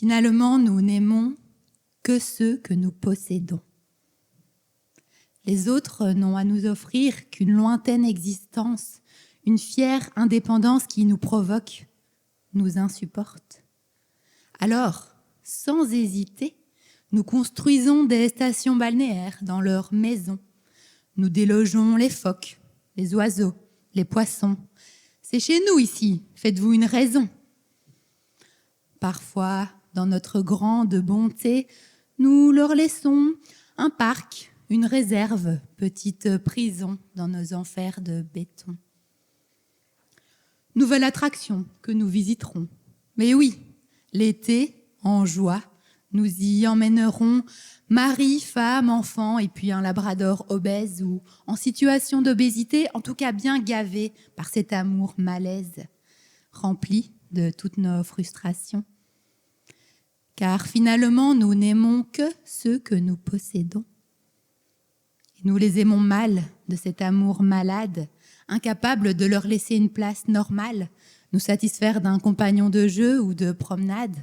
Finalement, nous n'aimons que ceux que nous possédons. Les autres n'ont à nous offrir qu'une lointaine existence, une fière indépendance qui nous provoque, nous insupporte. Alors, sans hésiter, nous construisons des stations balnéaires dans leurs maisons. Nous délogeons les phoques, les oiseaux, les poissons. C'est chez nous ici, faites-vous une raison. Parfois, dans notre grande bonté, nous leur laissons un parc, une réserve, petite prison dans nos enfers de béton. Nouvelle attraction que nous visiterons. Mais oui, l'été, en joie, nous y emmènerons mari, femme, enfant et puis un labrador obèse ou en situation d'obésité, en tout cas bien gavé par cet amour malaise, rempli de toutes nos frustrations. Car finalement, nous n'aimons que ceux que nous possédons. Et nous les aimons mal de cet amour malade, incapables de leur laisser une place normale, nous satisfaire d'un compagnon de jeu ou de promenade,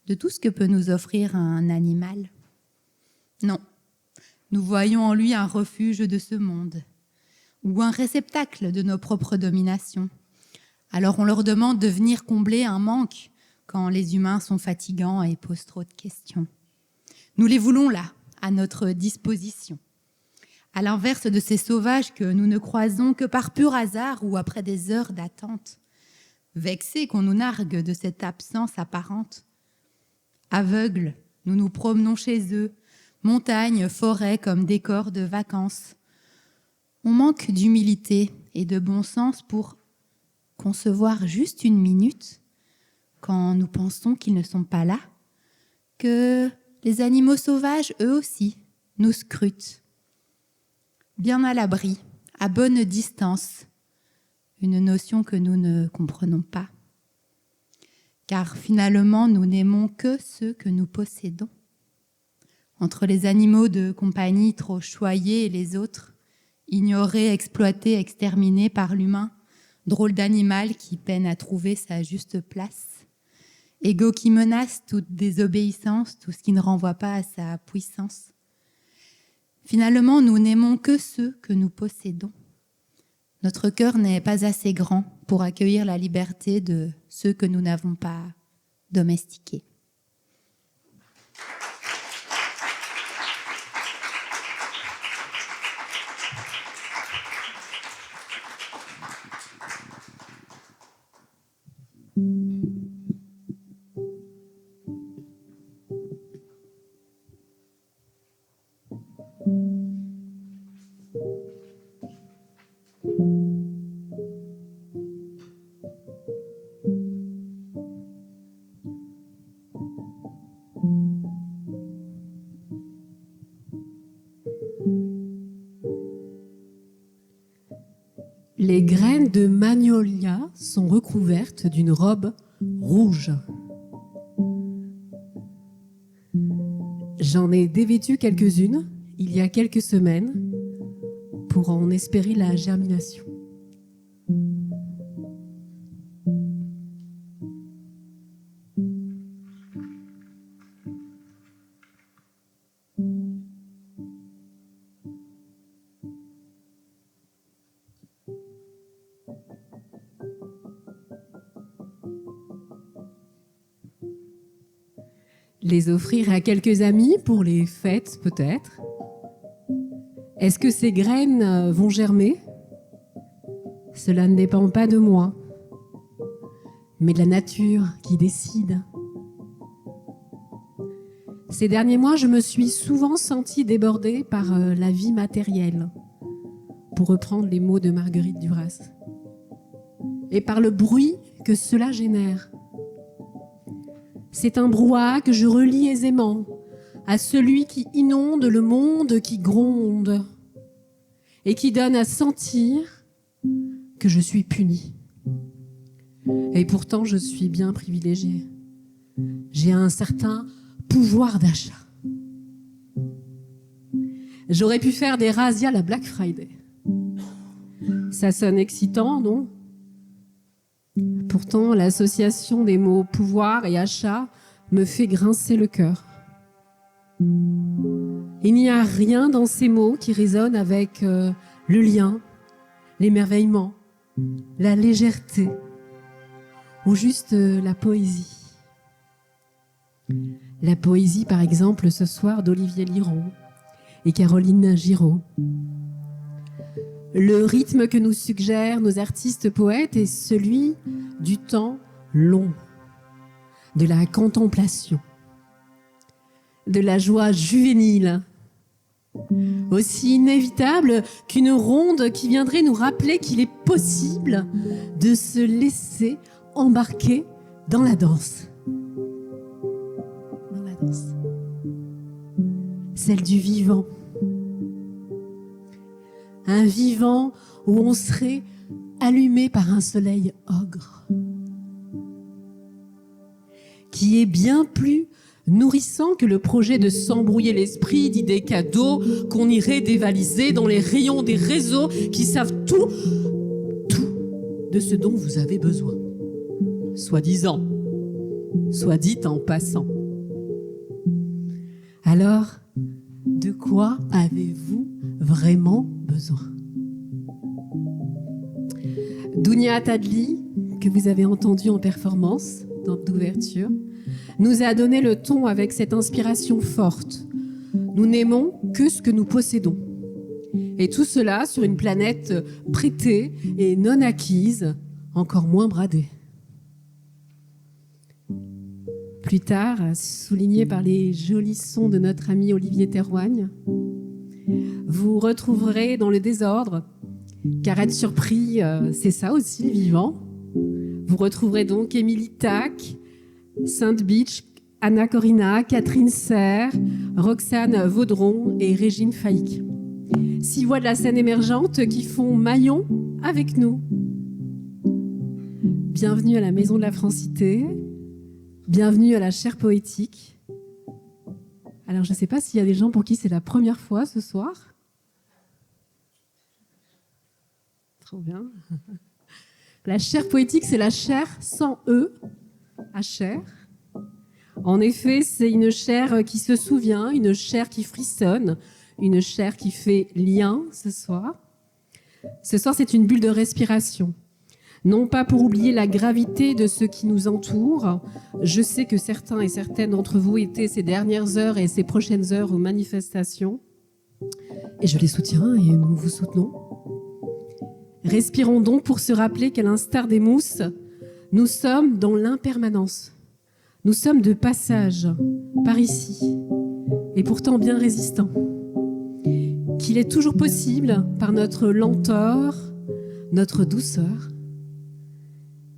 de tout ce que peut nous offrir un animal. Non, nous voyons en lui un refuge de ce monde, ou un réceptacle de nos propres dominations. Alors on leur demande de venir combler un manque quand les humains sont fatigants et posent trop de questions. Nous les voulons là, à notre disposition. À l'inverse de ces sauvages que nous ne croisons que par pur hasard ou après des heures d'attente. Vexés qu'on nous nargue de cette absence apparente. Aveugles, nous nous promenons chez eux, montagnes, forêts comme décors de vacances. On manque d'humilité et de bon sens pour concevoir juste une minute quand nous pensons qu'ils ne sont pas là, que les animaux sauvages, eux aussi, nous scrutent. Bien à l'abri, à bonne distance, une notion que nous ne comprenons pas. Car finalement, nous n'aimons que ceux que nous possédons. Entre les animaux de compagnie trop choyés et les autres, ignorés, exploités, exterminés par l'humain, drôle d'animal qui peine à trouver sa juste place. Égo qui menace toute désobéissance, tout ce qui ne renvoie pas à sa puissance. Finalement, nous n'aimons que ceux que nous possédons. Notre cœur n'est pas assez grand pour accueillir la liberté de ceux que nous n'avons pas domestiqués. Les graines de magnolia sont recouvertes d'une robe rouge. J'en ai dévêtu quelques-unes il y a quelques semaines pour en espérer la germination. Les offrir à quelques amis pour les fêtes, peut-être. Est-ce que ces graines vont germer ? Cela ne dépend pas de moi, mais de la nature qui décide. Ces derniers mois, je me suis souvent sentie débordée par la vie matérielle, pour reprendre les mots de Marguerite Duras, et par le bruit que cela génère. C'est un brouhaha que je relie aisément à celui qui inonde le monde qui gronde et qui donne à sentir que je suis punie. Et pourtant, je suis bien privilégiée. J'ai un certain pouvoir d'achat. J'aurais pu faire des razzias la Black Friday. Ça sonne excitant, non ? Pourtant, l'association des mots pouvoir et achat me fait grincer le cœur. Il n'y a rien dans ces mots qui résonne avec le lien, l'émerveillement, la légèreté ou juste la poésie. La poésie, par exemple, ce soir d'Olivier Liron et Caroline Giraud. Le rythme que nous suggèrent nos artistes poètes est celui du temps long, de la contemplation, de la joie juvénile, aussi inévitable qu'une ronde qui viendrait nous rappeler qu'il est possible de se laisser embarquer dans la danse. Dans la danse. Celle du vivant. Un vivant où on serait allumé par un soleil ogre, qui est bien plus nourrissant que le projet de s'embrouiller l'esprit d'idées cadeaux qu'on irait dévaliser dans les rayons des réseaux qui savent tout de ce dont vous avez besoin. Soi-disant, soit dit en passant. Alors, de quoi avez-vous vraiment besoin? Dounia Tadli, que vous avez entendu en performance d'ouverture, nous a donné le ton avec cette inspiration forte. Nous n'aimons que ce que nous possédons. Et tout cela sur une planète prêtée et non acquise, encore moins bradée. Plus tard, souligné par les jolis sons de notre ami Olivier Théroigne, vous retrouverez dans le désordre, car être surpris, c'est ça aussi le vivant. Vous retrouverez donc Émilie Tac, Sainte Beach, Anna Corina, Catherine Serre, Roxane Vaudron et Régine Faïc. 6 voix de la scène émergente qui font maillon avec nous. Bienvenue à la Maison de la Francité, bienvenue à la Chaire Poétique. Alors je ne sais pas s'il y a des gens pour qui c'est la première fois ce soir. Trop bien. La Chaire Poétique, c'est la chaire sans E, à chair. En effet, c'est une chair qui se souvient, une chair qui frissonne, une chair qui fait lien ce soir. Ce soir, c'est une bulle de respiration. Non pas pour oublier la gravité de ce qui nous entoure. Je sais que certains et certaines d'entre vous étaient ces dernières heures et ces prochaines heures aux manifestations. Et je les soutiens et nous vous soutenons. Respirons donc pour se rappeler qu'à l'instar des mousses, nous sommes dans l'impermanence. Nous sommes de passage par ici, et pourtant bien résistants. Qu'il est toujours possible, par notre lenteur, notre douceur,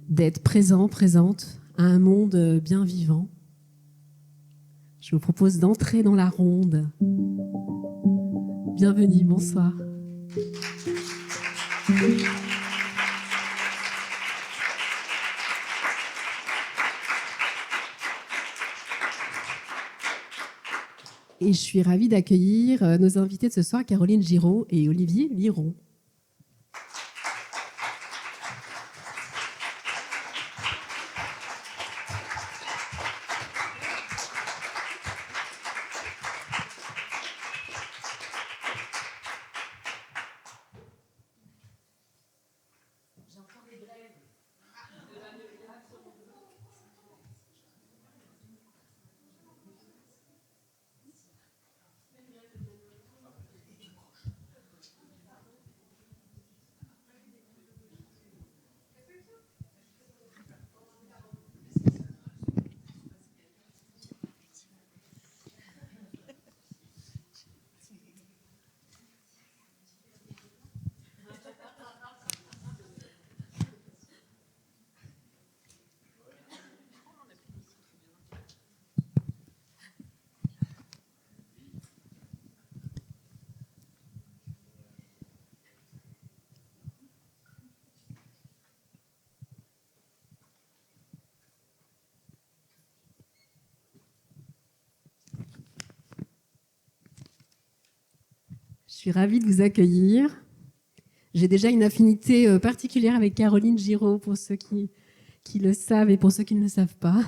d'être présent, présente à un monde bien vivant. Je vous propose d'entrer dans la ronde. Bienvenue, bonsoir. Et je suis ravie d'accueillir nos invités de ce soir, Caroline Giraud et Olivier Liron. Je suis ravie de vous accueillir. J'ai déjà une affinité particulière avec Caroline Giraud, pour ceux qui le savent et pour ceux qui ne le savent pas.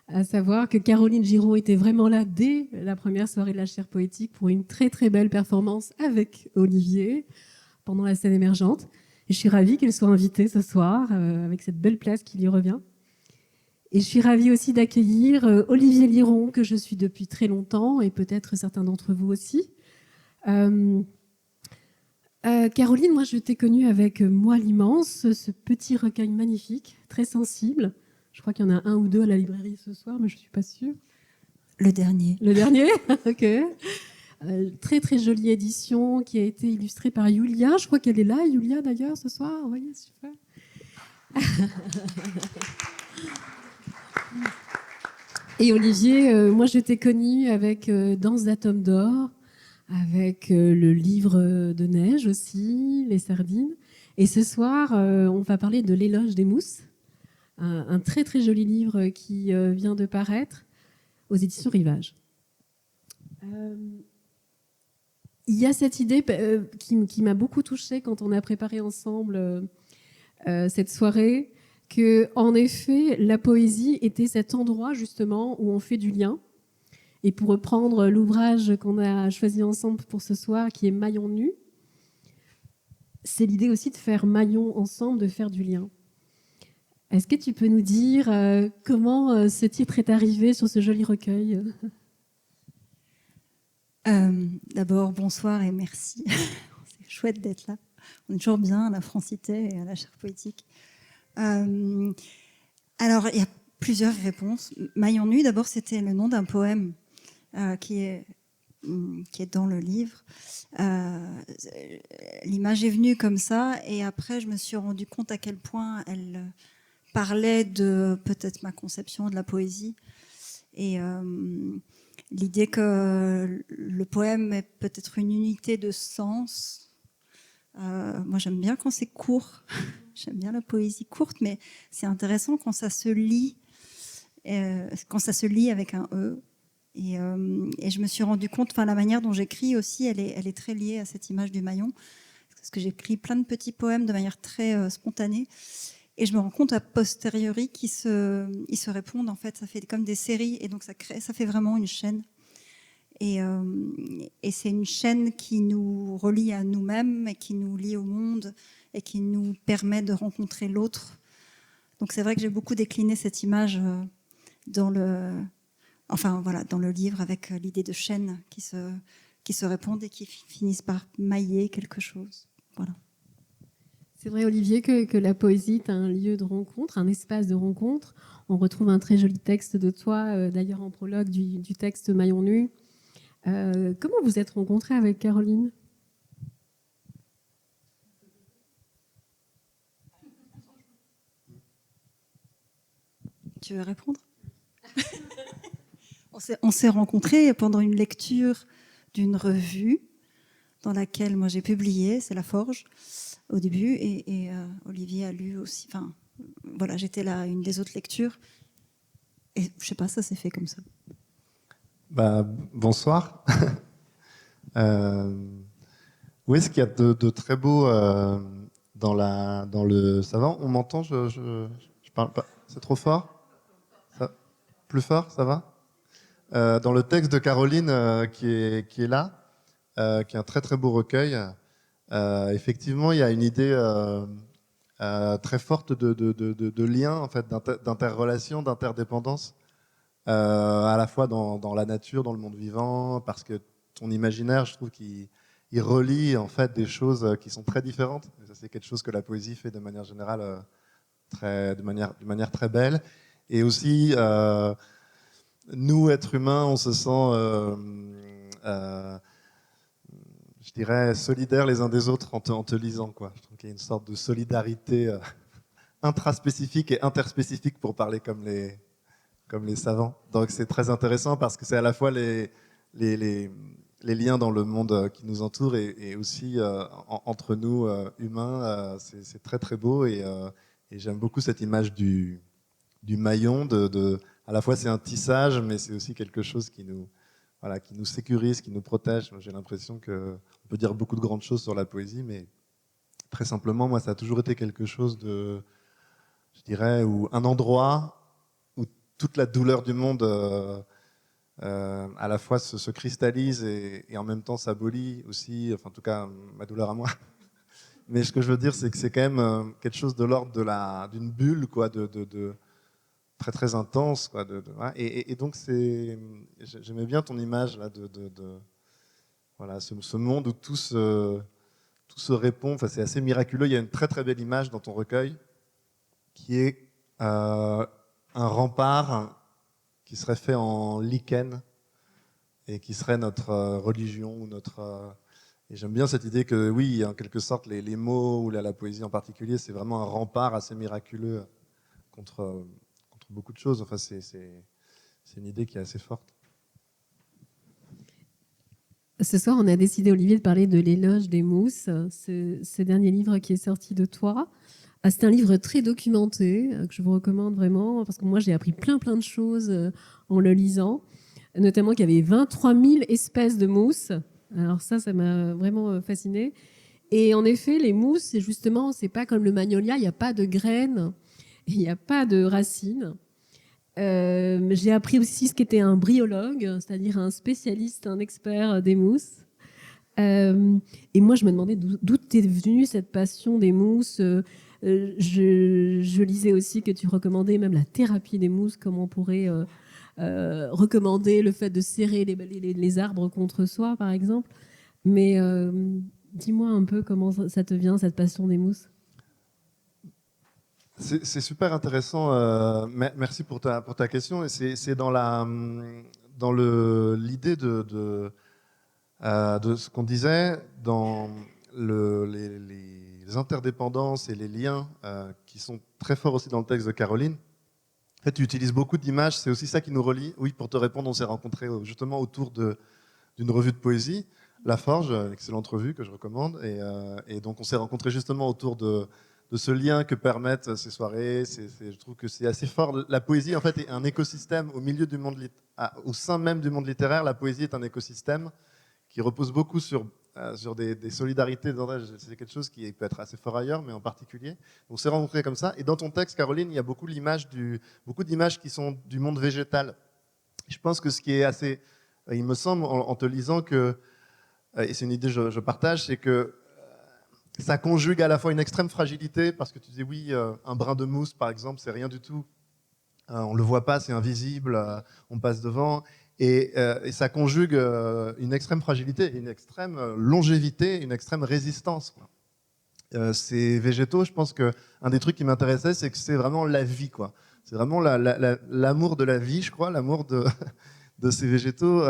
à savoir que Caroline Giron était vraiment là dès la première soirée de la chaire poétique pour une très très belle performance avec Olivier pendant la scène émergente. Et je suis ravie qu'elle soit invitée ce soir avec cette belle place qui lui revient. Et je suis ravie aussi d'accueillir Olivier Liron, que je suis depuis très longtemps, et peut-être certains d'entre vous aussi. Caroline, moi je t'ai connue avec Moi l'immense, ce petit recueil magnifique, très sensible. Je crois qu'il y en a un ou deux à la librairie ce soir, mais je ne suis pas sûre. Le dernier. Le dernier. Ok. Très très jolie édition qui a été illustrée par Yulia. Je crois qu'elle est là, Yulia d'ailleurs, ce soir. Vous voyez, super. Et Olivier, moi je t'ai connu avec Danse d'atomes d'or, avec le livre de neige aussi, Les sardines. Et ce soir, on va parler de L'éloge des mousses, un très très joli livre qui vient de paraître aux éditions Rivage. Il y a cette idée qui m'a beaucoup touchée quand on a préparé ensemble cette soirée, que en effet la poésie était cet endroit justement où on fait du lien. Et pour reprendre l'ouvrage qu'on a choisi ensemble pour ce soir, qui est Maillon nu, c'est l'idée aussi de faire maillon ensemble, de faire du lien. Est-ce que tu peux nous dire comment ce titre est arrivé sur ce joli recueil ? D'abord, bonsoir et merci. C'est chouette d'être là. On est toujours bien à la Francité et à la chaire poétique. Alors, il y a plusieurs réponses. Maillon nu, d'abord, c'était le nom d'un poème qui est dans le livre. L'image est venue comme ça, et après, je me suis rendu compte à quel point elle parlait de peut-être ma conception de la poésie. Et l'idée que le poème est peut-être une unité de sens. Moi, j'aime bien quand c'est court. J'aime bien la poésie courte, mais c'est intéressant quand ça se lit, avec un E. Et je me suis rendu compte, la manière dont j'écris aussi, elle est très liée à cette image du maillon. Parce que j'écris plein de petits poèmes de manière très spontanée. Et je me rends compte a posteriori qu'ils se répondent. En fait, ça fait comme des séries. Et donc, ça fait vraiment une chaîne. Et c'est une chaîne qui nous relie à nous-mêmes et qui nous lie au monde et qui nous permet de rencontrer l'autre. Donc, c'est vrai que j'ai beaucoup décliné cette image dans le livre avec l'idée de chaînes qui se répondent et qui finissent par mailler quelque chose. Voilà. C'est vrai, Olivier, que la poésie est un lieu de rencontre, un espace de rencontre. On retrouve un très joli texte de toi, d'ailleurs en prologue du texte Maillon nu. Comment vous êtes rencontrés avec Caroline ? Tu veux répondre ? On s'est rencontrés pendant une lecture d'une revue dans laquelle moi j'ai publié, c'est La Forge, au début, et Olivier a lu aussi. Enfin, voilà, j'étais là à une des autres lectures, et je sais pas, ça s'est fait comme ça. Bonsoir. Oui, ce qu'il y a de très beau dans le salon. On m'entend, je parle pas. C'est trop fort ? Plus fort, ça va ? Dans le texte de Caroline qui est là, qui est un très très beau recueil, effectivement, il y a une idée très forte de lien, en fait, d'interrelation, d'interdépendance, à la fois dans la nature, dans le monde vivant, parce que ton imaginaire, je trouve qu'il relie en fait des choses qui sont très différentes. Et ça, c'est quelque chose que la poésie fait de manière générale, de manière très belle. Et aussi, nous, êtres humains, on se sent, je dirais, solidaires les uns des autres en te lisant, quoi. Je trouve qu'il y a une sorte de solidarité intraspécifique et interspécifique, pour parler comme les savants. Donc c'est très intéressant parce que c'est à la fois les liens dans le monde qui nous entoure et aussi entre nous humains. C'est très très beau et j'aime beaucoup cette image du maillon. À la fois c'est un tissage, mais c'est aussi quelque chose qui nous sécurise, qui nous protège. J'ai l'impression qu'on peut dire beaucoup de grandes choses sur la poésie, mais très simplement, moi, ça a toujours été quelque chose de, je dirais, ou un endroit où toute la douleur du monde à la fois se cristallise et en même temps s'abolit aussi, enfin en tout cas ma douleur à moi. Mais ce que je veux dire, c'est que c'est quand même quelque chose de l'ordre d'une bulle, quoi, de très très intense, quoi. Ouais. Et donc j'aimais bien ton image là voilà, ce monde où tout se répond. Enfin, c'est assez miraculeux. Il y a une très très belle image dans ton recueil qui est un rempart qui serait fait en lichen et qui serait notre religion ou notre. Et j'aime bien cette idée que oui, en quelque sorte, les mots ou la poésie en particulier, c'est vraiment un rempart assez miraculeux contre beaucoup de choses. Enfin, c'est une idée qui est assez forte. Ce soir, on a décidé, Olivier, de parler de L'éloge des mousses, ce dernier livre qui est sorti de toi. C'est un livre très documenté, que je vous recommande vraiment, parce que moi, j'ai appris plein de choses en le lisant, notamment qu'il y avait 23 000 espèces de mousses. Alors ça m'a vraiment fascinée. Et en effet, les mousses, c'est pas comme le magnolia, il n'y a pas de graines, il n'y a pas de racines. J'ai appris aussi ce qu'était un bryologue, c'est-à-dire un spécialiste, un expert des mousses. Et moi, je me demandais d'où t'es venue cette passion des mousses. Je lisais aussi que tu recommandais même la thérapie des mousses, comme on pourrait recommander le fait de serrer les arbres contre soi, par exemple. Mais dis-moi un peu comment ça te vient, cette passion des mousses. C'est super intéressant. Merci pour ta question. Et c'est dans l'idée de ce qu'on disait dans les interdépendances et les liens qui sont très forts aussi dans le texte de Caroline. En fait, tu utilises beaucoup d'images. C'est aussi ça qui nous relie. Oui, pour te répondre, on s'est rencontrés justement autour d'une revue de poésie, La Forge, excellente revue que je recommande. Et donc, on s'est rencontrés justement autour de ce lien que permettent ces soirées. Je trouve que c'est assez fort. La poésie, en fait, est un écosystème au milieu du monde au sein même du monde littéraire. La poésie est un écosystème qui repose beaucoup sur des solidarités. C'est quelque chose qui peut être assez fort ailleurs, mais en particulier. On s'est rencontrés comme ça. Et dans ton texte, Caroline, il y a beaucoup d'images qui sont du monde végétal. Je pense que ce qui est assez... Il me semble, en te lisant que, et c'est une idée que je partage, c'est que ça conjugue à la fois une extrême fragilité, parce que tu dis oui, un brin de mousse, par exemple, c'est rien du tout. On ne le voit pas, c'est invisible, on passe devant. Et ça conjugue une extrême fragilité, une extrême longévité, une extrême résistance. Ces végétaux, je pense qu'un des trucs qui m'intéressait, c'est que c'est vraiment la vie, quoi. C'est vraiment l'amour de la vie, je crois, l'amour de ces végétaux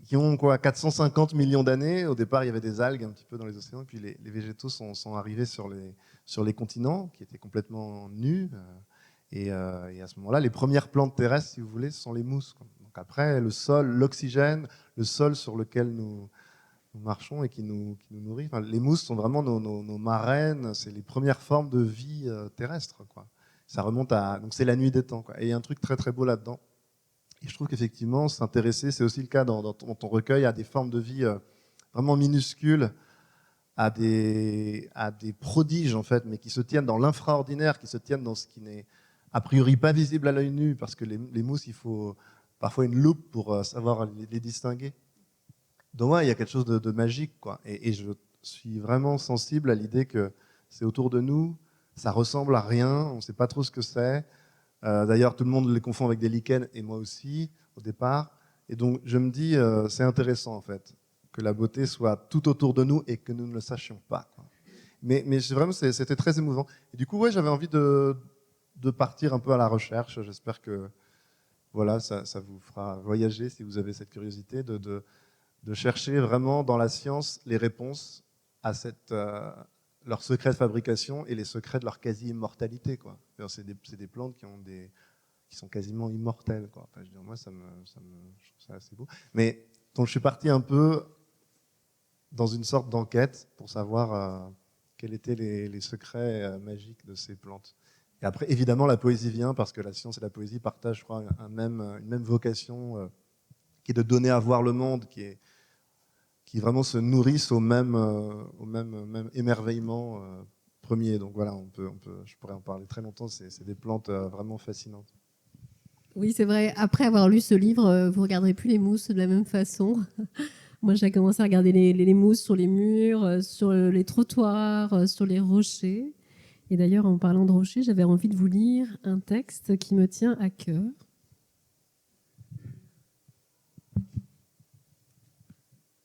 qui ont 450 millions d'années. Au départ, il y avait des algues un petit peu dans les océans, et puis les végétaux sont arrivés sur les continents, qui étaient complètement nus. Et à ce moment-là, les premières plantes terrestres, si vous voulez, ce sont les mousses. Donc après, le sol, l'oxygène, le sol sur lequel nous marchons et qui nous nourrit. Enfin, les mousses sont vraiment nos marraines, c'est les premières formes de vie terrestre, quoi. Ça remonte donc c'est la nuit des temps, quoi. Et il y a un truc très très beau là-dedans. Et je trouve qu'effectivement, s'intéresser, c'est aussi le cas dans ton recueil, à des formes de vie vraiment minuscules, à des prodiges en fait, mais qui se tiennent dans l'infraordinaire, qui se tiennent dans ce qui n'est a priori pas visible à l'œil nu, parce que les mousses, il faut parfois une loupe pour savoir les distinguer. Donc ouais, il y a quelque chose de magique, quoi. Et je suis vraiment sensible à l'idée que c'est autour de nous, ça ressemble à rien, on ne sait pas trop ce que c'est. D'ailleurs, tout le monde les confond avec des lichens, et moi aussi, au départ. Et donc, je me dis, c'est intéressant, en fait, que la beauté soit tout autour de nous et que nous ne le sachions pas, quoi. Mais vraiment, c'était très émouvant. Et du coup, ouais, j'avais envie de partir un peu à la recherche. J'espère que voilà, ça vous fera voyager si vous avez cette curiosité de chercher vraiment dans la science les réponses à leur secret de fabrication et les secrets de leur quasi-immortalité, quoi. C'est des plantes qui sont quasiment immortelles, quoi. Enfin, je veux dire, moi, je trouve ça assez beau. Mais donc, je suis parti un peu dans une sorte d'enquête pour savoir quels étaient les secrets magiques de ces plantes. Et après, évidemment, la poésie vient parce que la science et la poésie partagent, je crois, une même vocation qui est de donner à voir le monde, qui vraiment se nourrissent au même émerveillement premier. Donc voilà, je pourrais en parler très longtemps. C'est des plantes vraiment fascinantes. Oui, c'est vrai. Après avoir lu ce livre, vous ne regarderez plus les mousses de la même façon. Moi, j'ai commencé à regarder les mousses sur les murs, sur les trottoirs, sur les rochers. Et d'ailleurs, en parlant de rochers, j'avais envie de vous lire un texte qui me tient à cœur.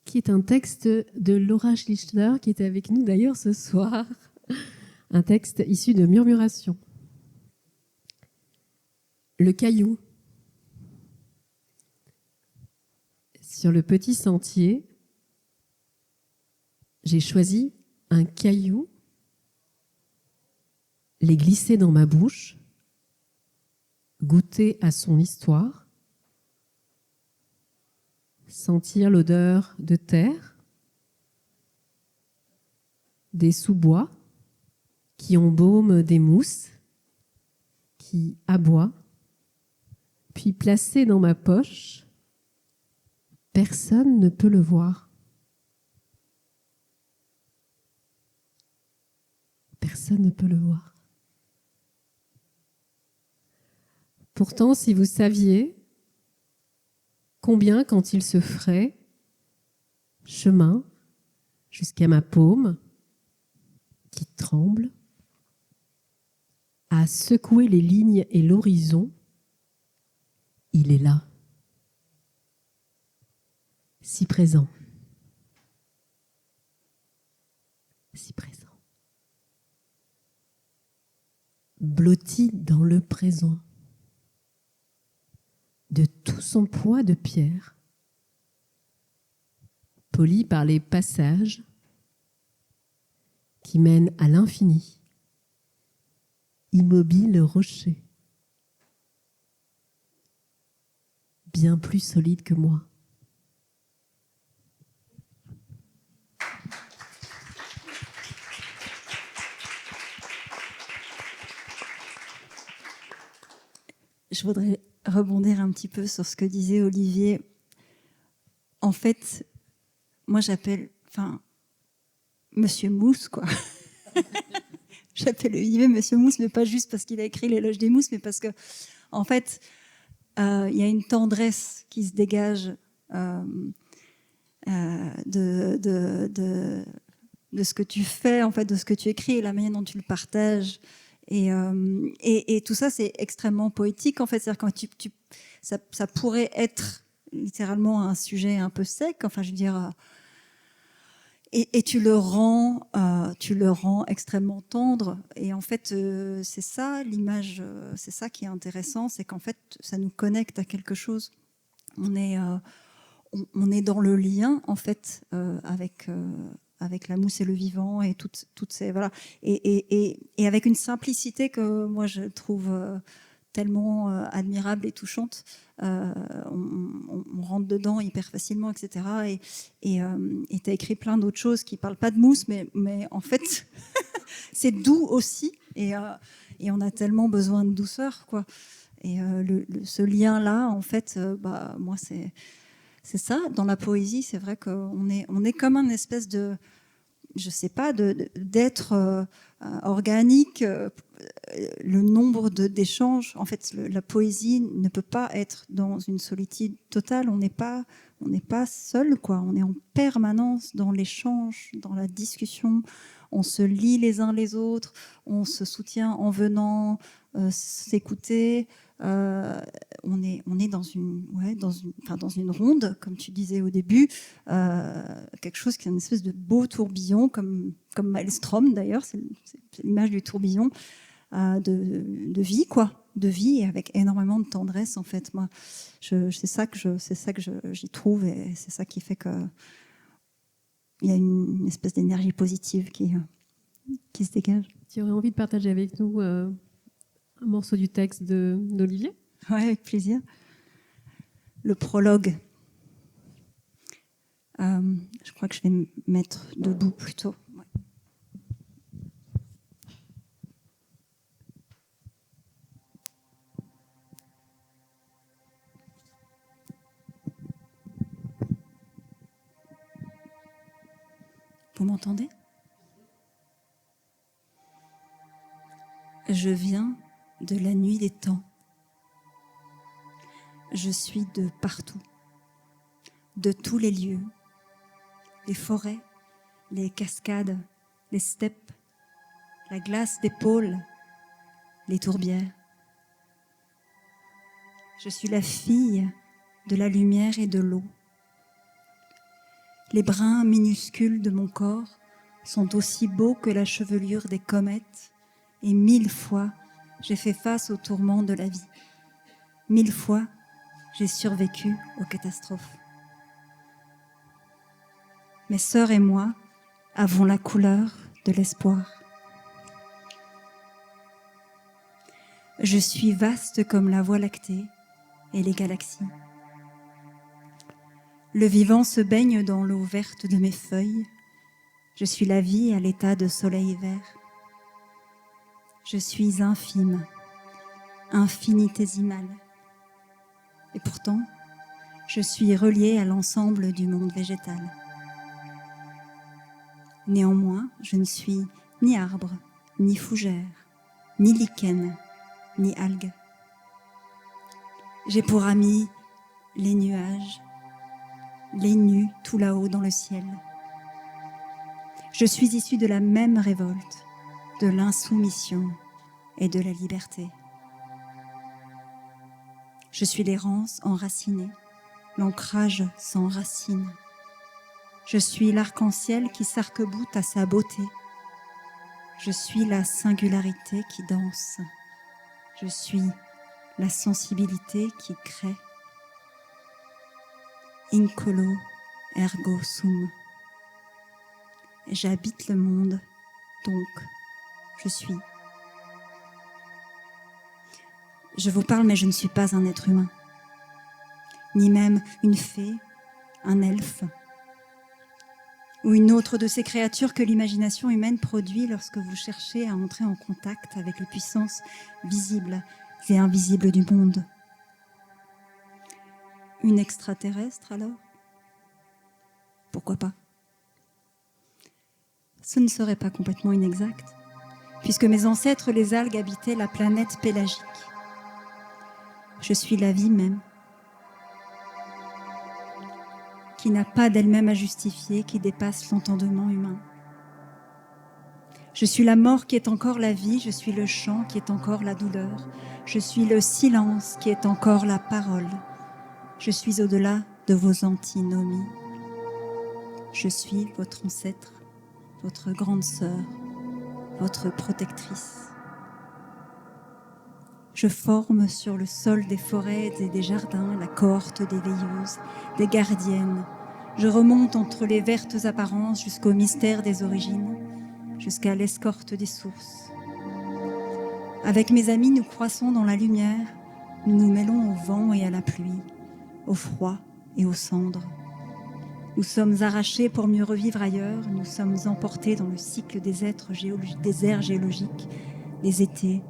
Qui est un texte de Laura Schlichter, qui était avec nous d'ailleurs ce soir. Un texte issu de Murmuration. Le caillou. Sur le petit sentier, j'ai choisi un caillou, l'ai glissé dans ma bouche, goûter à son histoire, sentir l'odeur de terre, des sous-bois qui embaument des mousses, qui aboient, puis placer dans ma poche. Personne ne peut le voir. Personne ne peut le voir. Pourtant, si vous saviez combien, quand il se ferait chemin jusqu'à ma paume, qui tremble, à secouer les lignes et l'horizon, il est là. Si présent. Si présent. Blotti dans le présent. De tout son poids de pierre. Poli par les passages qui mènent à l'infini. Immobile rocher. Bien plus solide que moi. Je voudrais rebondir un petit peu sur ce que disait Olivier. En fait, moi j'appelle, Monsieur Mousse, quoi. J'appelle Olivier Monsieur Mousse, mais pas juste parce qu'il a écrit L'éloge des mousses, mais parce que, en fait, il y a une tendresse qui se dégage de ce que tu fais, en fait, de ce que tu écris et la manière dont tu le partages. Et tout ça, c'est extrêmement poétique, en fait. C'est-à-dire quand ça pourrait être littéralement un sujet un peu sec, enfin, je veux dire, et tu le rends extrêmement tendre. Et en fait, c'est ça l'image, c'est ça qui est intéressant, c'est qu'en fait, ça nous connecte à quelque chose. On est dans le lien, en fait, avec la mousse et le vivant et toutes ces voilà, et avec une simplicité que moi je trouve tellement admirable et touchante. On rentre dedans hyper facilement, etc. Et tu as écrit plein d'autres choses qui parlent pas de mousse, mais en fait c'est doux aussi, et on a tellement besoin de douceur, quoi. Et ce lien là, en fait, moi c'est ça, dans la poésie, c'est vrai qu'on est comme un espèce de, je sais pas, d'être organique. Le nombre d'échanges, en fait, la poésie ne peut pas être dans une solitude totale. On n'est pas seul, quoi. On est en permanence dans l'échange, dans la discussion. On se lit les uns les autres, on se soutient en venant s'écouter. On est dans une ronde, comme tu disais au début, quelque chose qui est une espèce de beau tourbillon, comme Maelstrom d'ailleurs, c'est l'image du tourbillon de vie, quoi, de vie, et avec énormément de tendresse, en fait. Moi, c'est ça que j'y trouve, et c'est ça qui fait que il y a une espèce d'énergie positive qui se dégage. Tu aurais envie de partager avec nous un morceau du texte d'Olivier ? Oui, avec plaisir. Le prologue. Je crois que je vais me mettre debout plutôt. Ouais. Vous m'entendez ? Je viens de la nuit des temps. Je suis de partout, de tous les lieux, les forêts, les cascades, les steppes, la glace des pôles, les tourbières. Je suis la fille de la lumière et de l'eau. Les brins minuscules de mon corps sont aussi beaux que la chevelure des comètes, et 1000 fois, j'ai fait face aux tourments de la vie. 1000 fois, j'ai survécu aux catastrophes. Mes sœurs et moi avons la couleur de l'espoir. Je suis vaste comme la Voie lactée et les galaxies. Le vivant se baigne dans l'eau verte de mes feuilles. Je suis la vie à l'état de soleil vert. Je suis infime, infinitésimale. Et pourtant, je suis reliée à l'ensemble du monde végétal. Néanmoins, je ne suis ni arbre, ni fougère, ni lichen, ni algue. J'ai pour amis les nuages, les nus tout là-haut dans le ciel. Je suis issue de la même révolte, de l'insoumission et de la liberté. Je suis l'errance enracinée, l'ancrage sans racines. Je suis l'arc-en-ciel qui s'arc-boute à sa beauté. Je suis la singularité qui danse. Je suis la sensibilité qui crée. Incolo ergo sum. J'habite le monde, donc je suis. Je vous parle, mais je ne suis pas un être humain, ni même une fée, un elfe, ou une autre de ces créatures que l'imagination humaine produit lorsque vous cherchez à entrer en contact avec les puissances visibles et invisibles du monde. Une extraterrestre alors ? Pourquoi pas ? Ce ne serait pas complètement inexact, puisque mes ancêtres, les algues, habitaient la planète pélagique. Je suis la vie même, qui n'a pas d'elle-même à justifier, qui dépasse l'entendement humain. Je suis la mort qui est encore la vie, je suis le chant qui est encore la douleur, je suis le silence qui est encore la parole. Je suis au-delà de vos antinomies. Je suis votre ancêtre, votre grande sœur, votre protectrice. Je forme sur le sol des forêts et des jardins la cohorte des veilleuses, des gardiennes. Je remonte entre les vertes apparences jusqu'au mystère des origines, jusqu'à l'escorte des sources. Avec mes amis, nous croissons dans la lumière, nous nous mêlons au vent et à la pluie, au froid et aux cendres. Nous sommes arrachés pour mieux revivre ailleurs, nous sommes emportés dans le cycle des êtres des ères géologiques, des étés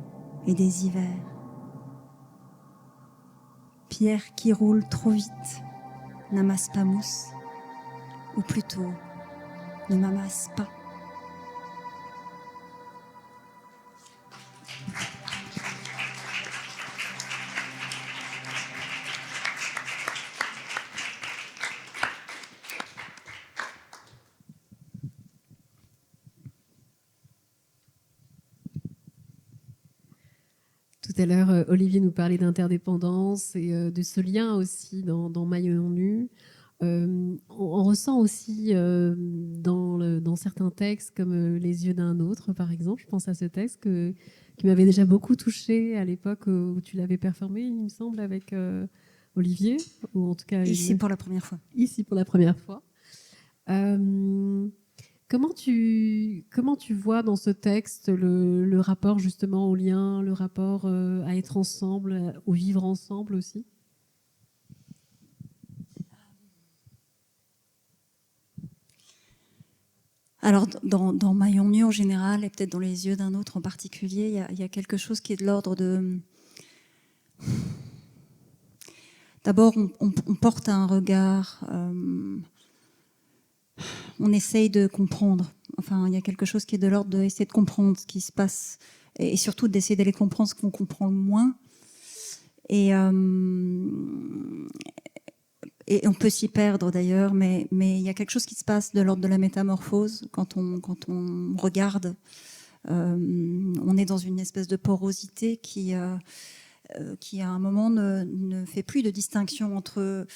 et des hivers. Pierre qui roule trop vite n'amasse pas mousse, ou plutôt ne m'amasse pas. Tout à l'heure, Olivier nous parlait d'interdépendance et de ce lien aussi dans Maillon nu. On ressent aussi dans certains textes, comme Les yeux d'un autre, par exemple. Je pense à ce texte qui m'avait déjà beaucoup touchée à l'époque où tu l'avais performé, il me semble, avec Olivier, ou en tout cas ici pour la première fois. Ici pour la première fois. Comment tu vois dans ce texte le rapport justement au lien, le rapport à être ensemble, au vivre ensemble aussi ? Alors, dans Maillon nu en général, et peut-être dans Les yeux d'un autre en particulier, il y a quelque chose qui est de l'ordre de... D'abord, on porte un regard... on essaye de comprendre. Enfin, il y a quelque chose qui est de l'ordre d'essayer de comprendre ce qui se passe et surtout d'essayer d'aller comprendre ce qu'on comprend le moins. Et on peut s'y perdre d'ailleurs, mais il y a quelque chose qui se passe de l'ordre de la métamorphose quand on regarde. On est dans une espèce de porosité qui à un moment ne fait plus de distinction entre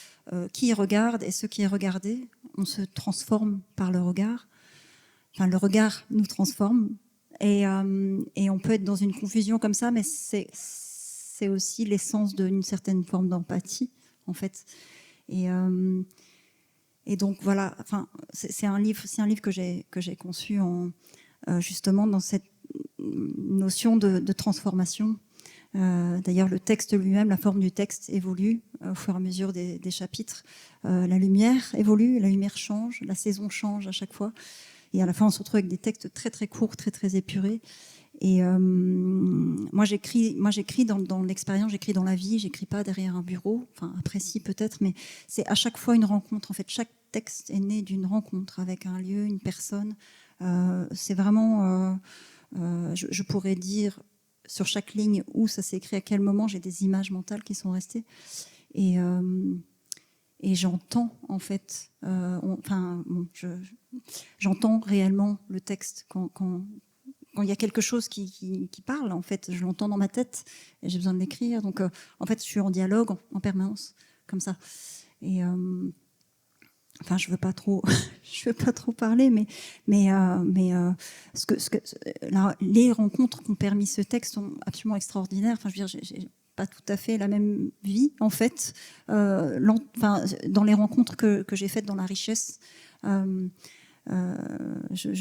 qui regarde et ce qui est regardé. On se transforme par le regard. Enfin, le regard nous transforme. Et on peut être dans une confusion comme ça, mais c'est aussi l'essence d'une certaine forme d'empathie, en fait. Et donc voilà, enfin, c'est un livre que j'ai conçu justement dans cette notion de transformation. D'ailleurs, le texte lui-même, la forme du texte évolue au fur et à mesure des chapitres. La lumière évolue, la lumière change, la saison change à chaque fois. Et à la fin, on se retrouve avec des textes très très courts, très très épurés. Et moi, j'écris dans l'expérience, j'écris dans la vie, j'écris pas derrière un bureau. Enfin, après si peut-être, mais c'est à chaque fois une rencontre. En fait, chaque texte est né d'une rencontre avec un lieu, une personne. C'est vraiment, je pourrais dire sur chaque ligne où ça s'est écrit, à quel moment. J'ai des images mentales qui sont restées. Et j'entends en fait, j'entends réellement le texte quand il y a quelque chose qui parle. En fait, je l'entends dans ma tête et j'ai besoin de l'écrire. Donc, en fait, je suis en dialogue en permanence comme ça. Et enfin, je veux pas trop parler, mais les rencontres qu'ont permis ce texte sont absolument extraordinaires. Enfin, je veux dire, j'ai pas tout à fait la même vie en fait. Dans les rencontres que j'ai faites dans la richesse, je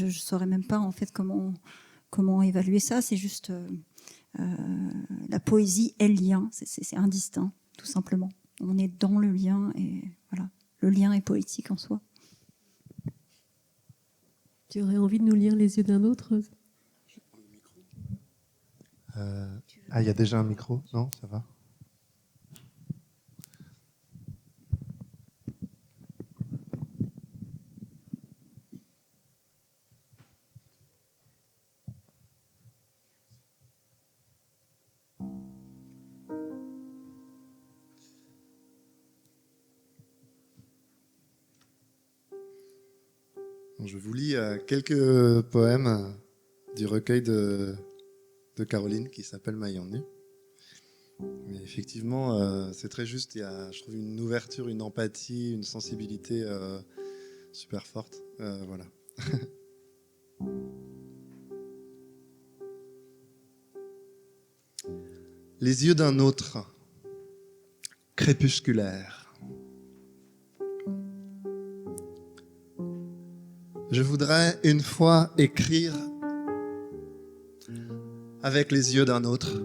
saurais même pas en fait comment évaluer ça. C'est juste la poésie est le lien, c'est indistinct tout simplement. On est dans le lien et voilà. Le lien est poétique en soi. Tu aurais envie de nous lire Les yeux d'un autre ? Je vais prendre le micro. Il y a déjà un micro ? Non, ça va ? Je vous lis quelques poèmes du recueil de Caroline qui s'appelle Maille en nu. Mais effectivement, c'est très juste. Il y a, je trouve, une ouverture, une empathie, une sensibilité super forte. Voilà. Les yeux d'un autre, crépusculaires. Je voudrais une fois écrire avec les yeux d'un autre.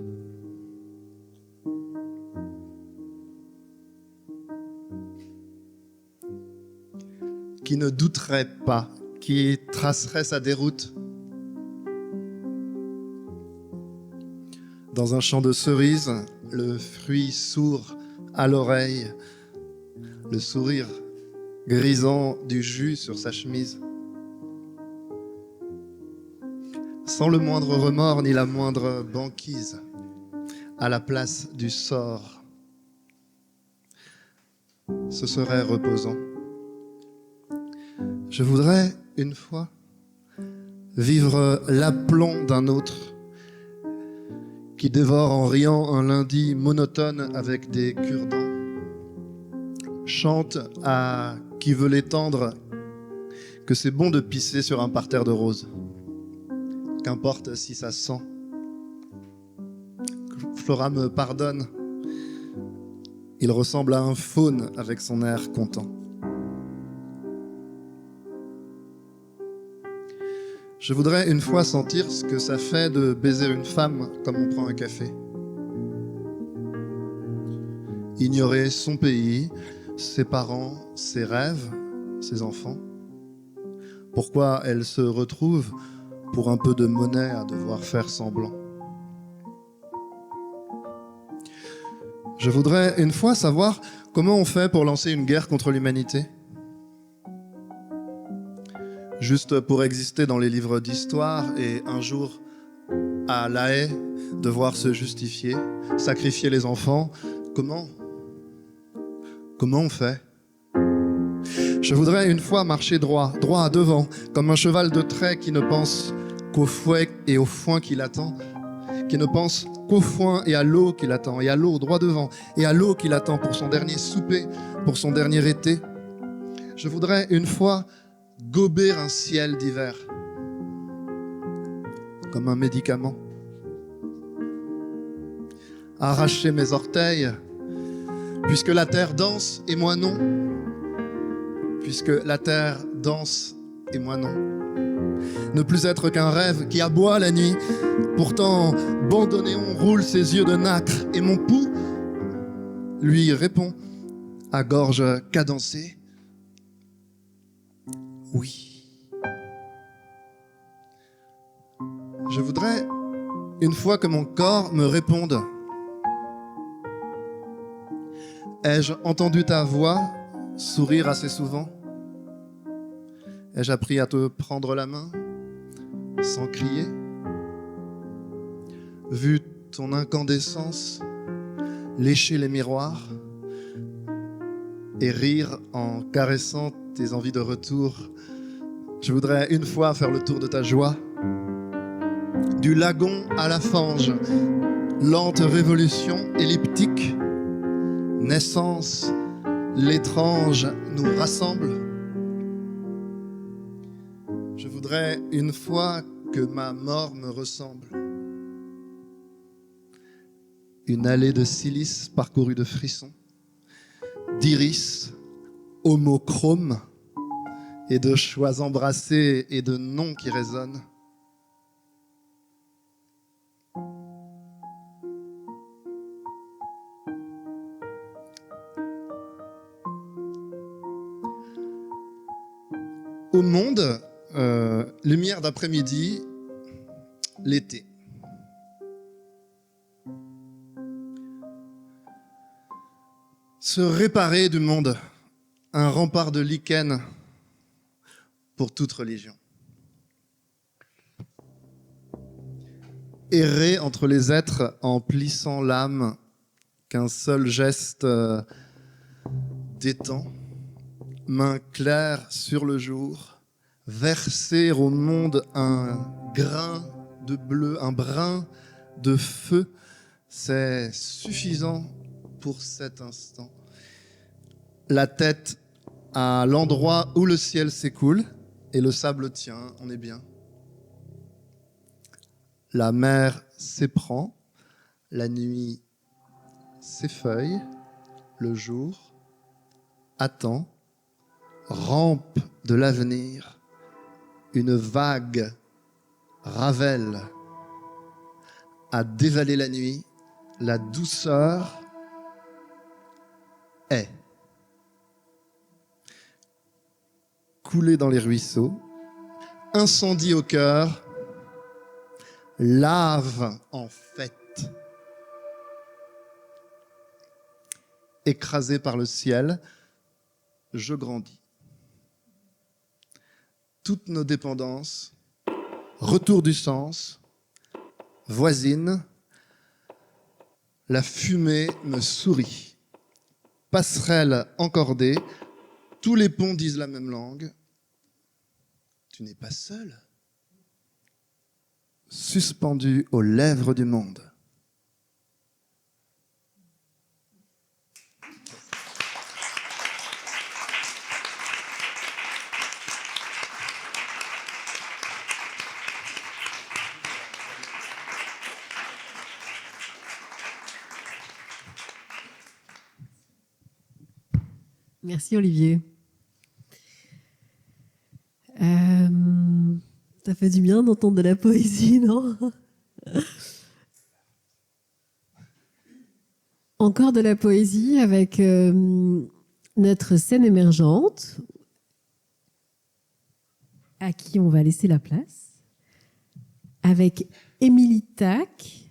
Qui ne douterait pas, qui tracerait sa déroute. Dans un champ de cerises, le fruit sourd à l'oreille, le sourire grisant du jus sur sa chemise. Sans le moindre remords ni la moindre banquise, à la place du sort. Ce serait reposant. Je voudrais, une fois, vivre l'aplomb d'un autre qui dévore en riant un lundi monotone avec des cure-dents. Chante à qui veut l'étendre que c'est bon de pisser sur un parterre de roses. Qu'importe si ça sent. Flora me pardonne. Il ressemble à un faune avec son air content. Je voudrais une fois sentir ce que ça fait de baiser une femme comme on prend un café. Ignorer son pays, ses parents, ses rêves, ses enfants. Pourquoi elle se retrouve pour un peu de monnaie à devoir faire semblant. Je voudrais une fois savoir comment on fait pour lancer une guerre contre l'humanité. Juste pour exister dans les livres d'histoire et un jour, à La Haye, devoir se justifier, sacrifier les enfants, Comment on fait? Je voudrais une fois marcher droit devant, comme un cheval de trait qui ne pense qu'au fouet et au foin qui l'attend, qui ne pense qu'au foin et à l'eau qui l'attend, et à l'eau droit devant, et à l'eau qui l'attend pour son dernier souper, pour son dernier été. Je voudrais une fois gober un ciel d'hiver, comme un médicament. Arracher mes orteils, puisque la terre danse et moi non. Puisque la terre danse et moi non. Ne plus être qu'un rêve qui aboie la nuit. Pourtant, Bandonnéon roule ses yeux de nacre et mon pouls lui répond à gorge cadencée. Oui. Je voudrais une fois que mon corps me réponde. Ai-je entendu ta voix sourire assez souvent? Ai-je appris à te prendre la main sans crier? Vu ton incandescence lécher les miroirs et rire en caressant tes envies de retour, je voudrais une fois faire le tour de ta joie. Du lagon à la fange, lente révolution elliptique, naissance, l'étrange nous rassemble. Je voudrais une fois que ma mort me ressemble. Une allée de silice parcourue de frissons, d'iris homochromes et de choix embrassés et de noms qui résonnent. Au monde, lumière d'après-midi, l'été. Se réparer du monde, un rempart de lichen pour toute religion. Errer entre les êtres en plissant l'âme qu'un seul geste détend. Main claire sur le jour, verser au monde un grain de bleu, un brin de feu, c'est suffisant pour cet instant. La tête à l'endroit où le ciel s'écoule et le sable tient, on est bien. La mer s'éprend, la nuit s'effeuille, le jour attend. Rampe de l'avenir, une vague ravelle à dévaler la nuit, la douceur est. Couler dans les ruisseaux, incendie au cœur, lave en fête. Écrasé par le ciel, je grandis. Toutes nos dépendances, retour du sens, voisine, la fumée me sourit. Passerelle encordée, tous les ponts disent la même langue. Tu n'es pas seul. Suspendu aux lèvres du monde. Merci Olivier. Ça fait du bien d'entendre de la poésie, non? Encore de la poésie avec notre scène émergente, à qui on va laisser la place, avec Émilie Tac,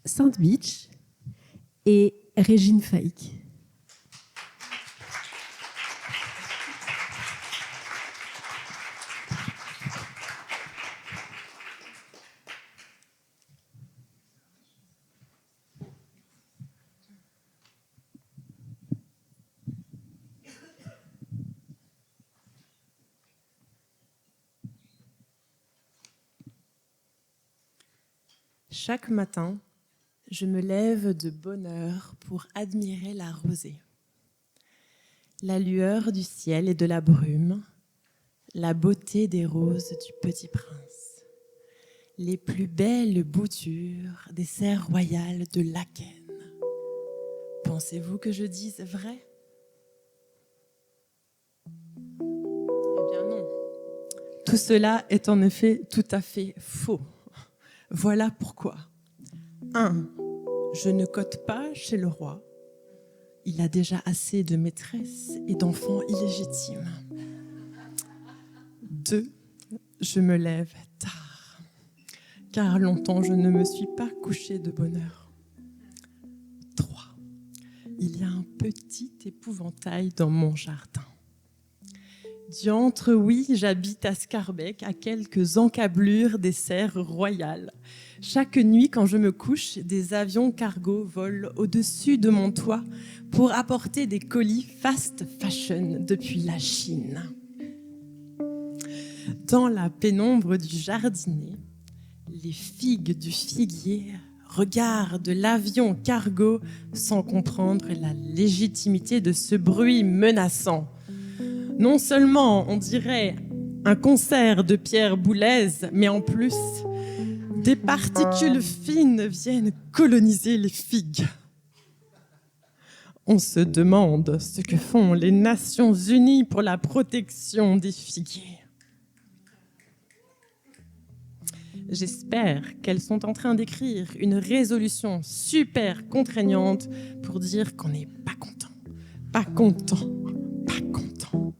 Sainte Beach et Régine Faïk. Chaque matin, je me lève de bonne heure pour admirer la rosée. La lueur du ciel et de la brume, la beauté des roses du Petit Prince, les plus belles boutures des serres royales de Laken. Pensez-vous que je dise vrai ? Eh bien non. Tout cela est en effet tout à fait faux. Voilà pourquoi. 1. Je ne cote pas chez le roi. Il a déjà assez de maîtresses et d'enfants illégitimes. 2. Je me lève tard, car longtemps je ne me suis pas couchée de bonne heure. 3. Il y a un petit épouvantail dans mon jardin. Diantre, oui, j'habite à Scarbeck, à quelques encablures des serres royales. Chaque nuit, quand je me couche, des avions cargo volent au-dessus de mon toit pour apporter des colis fast fashion depuis la Chine. Dans la pénombre du jardinet, les figues du figuier regardent l'avion cargo sans comprendre la légitimité de ce bruit menaçant. Non seulement on dirait un concert de Pierre Boulez, mais en plus, des particules fines viennent coloniser les figues. On se demande ce que font les Nations Unies pour la protection des figuiers. J'espère qu'elles sont en train d'écrire une résolution super contraignante pour dire qu'on n'est pas content, pas content, pas content.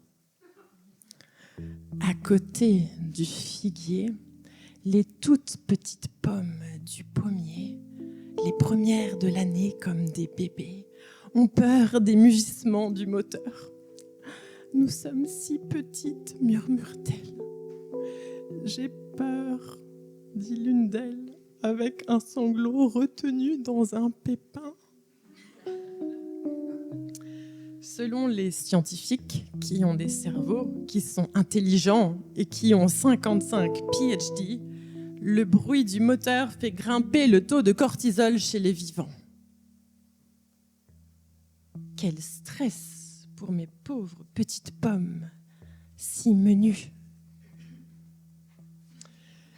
À côté du figuier, les toutes petites pommes du pommier, les premières de l'année comme des bébés, ont peur des mugissements du moteur. Nous sommes si petites, murmure-t-elle. J'ai peur, dit l'une d'elles, avec un sanglot retenu dans un pépin. Selon les scientifiques qui ont des cerveaux, qui sont intelligents et qui ont 55 PhD, le bruit du moteur fait grimper le taux de cortisol chez les vivants. Quel stress pour mes pauvres petites pommes, si menues.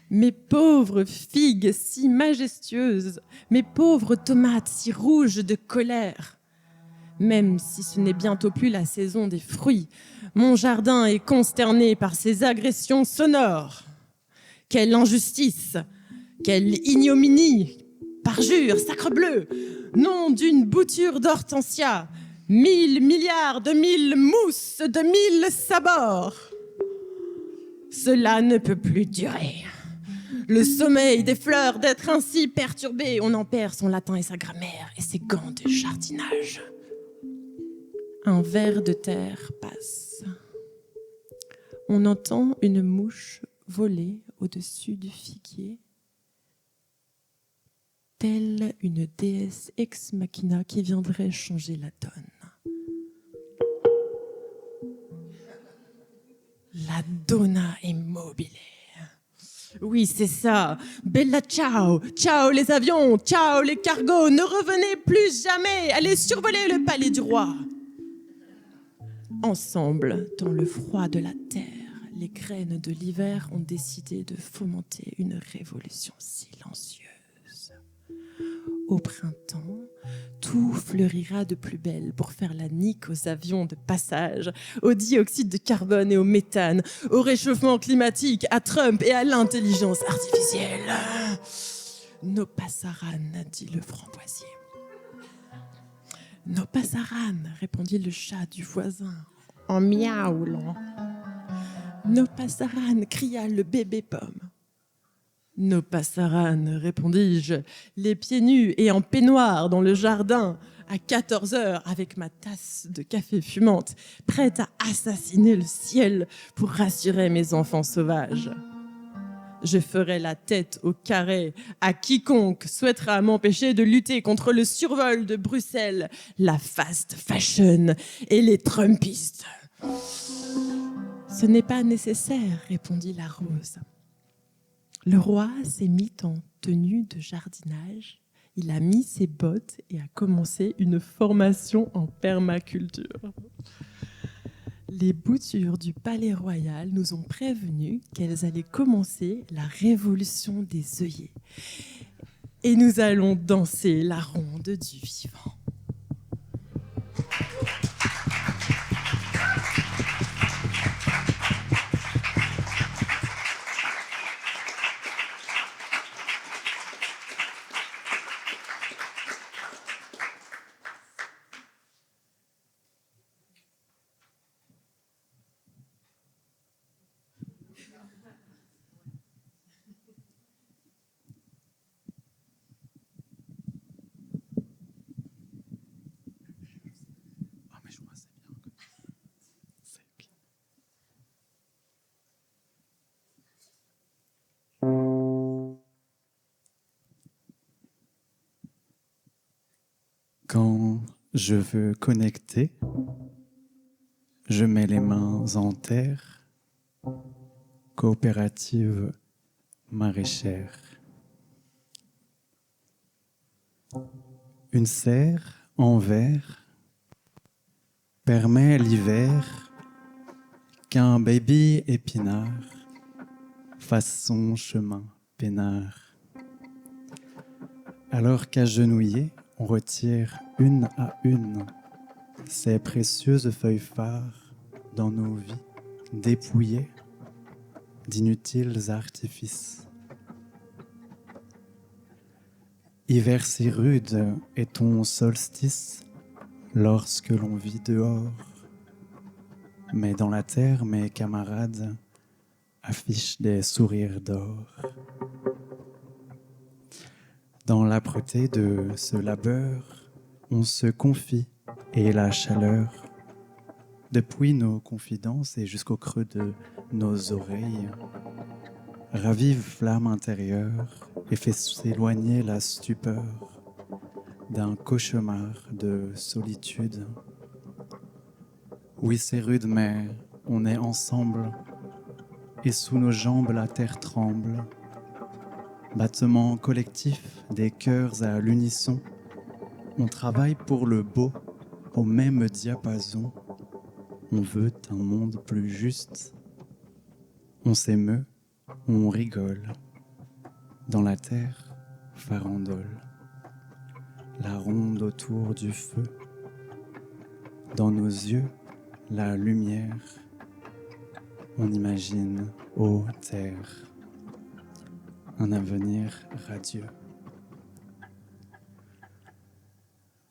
Mes pauvres figues si majestueuses, mes pauvres tomates si rouges de colère. Même si ce n'est bientôt plus la saison des fruits, mon jardin est consterné par ces agressions sonores. Quelle injustice, quelle ignominie, parjure, sacrebleu, nom d'une bouture d'hortensia, 1000 milliards de 1000 mousses de 1000 sabords. Cela ne peut plus durer. Le sommeil des fleurs d'être ainsi perturbé, on en perd son latin et sa grammaire et ses gants de jardinage. Un ver de terre passe. On entend une mouche voler au-dessus du figuier, telle une déesse ex machina qui viendrait changer la donne. La donna immobile. Oui, c'est ça. Bella ciao. Ciao les avions. Ciao les cargos. Ne revenez plus jamais. Allez survoler le palais du roi. Ensemble, dans le froid de la terre, les graines de l'hiver ont décidé de fomenter une révolution silencieuse. Au printemps, tout fleurira de plus belle pour faire la nique aux avions de passage, au dioxyde de carbone et au méthane, au réchauffement climatique, à Trump et à l'intelligence artificielle. Nos passaran, dit le framboisier. Nos passaran, répondit le chat du voisin, en miaulant. Nos passaran, cria le bébé pomme. Nos passaran, répondis-je, les pieds nus et en peignoir dans le jardin, à 14h, avec ma tasse de café fumante, prête à assassiner le ciel pour rassurer mes enfants sauvages. Je ferai la tête au carré à quiconque souhaitera m'empêcher de lutter contre le survol de Bruxelles, la fast fashion et les Trumpistes. Ce n'est pas nécessaire, répondit la rose. Le roi s'est mis en tenue de jardinage, il a mis ses bottes et a commencé une formation en permaculture. Les boutures du palais royal nous ont prévenus qu'elles allaient commencer la révolution des œillets. Et nous allons danser la ronde du vivant. Quand je veux connecter, je mets les mains en terre, coopérative maraîchère. Une serre en verre permet l'hiver qu'un baby épinard fasse son chemin peinard. Alors qu'agenouillé, on retire une à une ces précieuses feuilles phares dans nos vies dépouillées d'inutiles artifices. Hiver si rude est ton solstice lorsque l'on vit dehors, mais dans la terre mes camarades affichent des sourires d'or. Dans l'âpreté de ce labeur, on se confie et la chaleur, depuis nos confidences et jusqu'au creux de nos oreilles, ravive flamme intérieure et fait s'éloigner la stupeur d'un cauchemar de solitude. Oui, c'est rude, mais on est ensemble et sous nos jambes la terre tremble. Battement collectif des cœurs à l'unisson, on travaille pour le beau au même diapason. On veut un monde plus juste. On s'émeut, on rigole. Dans la terre, farandole. La ronde autour du feu. Dans nos yeux, la lumière. On imagine, ô terre, un avenir radieux.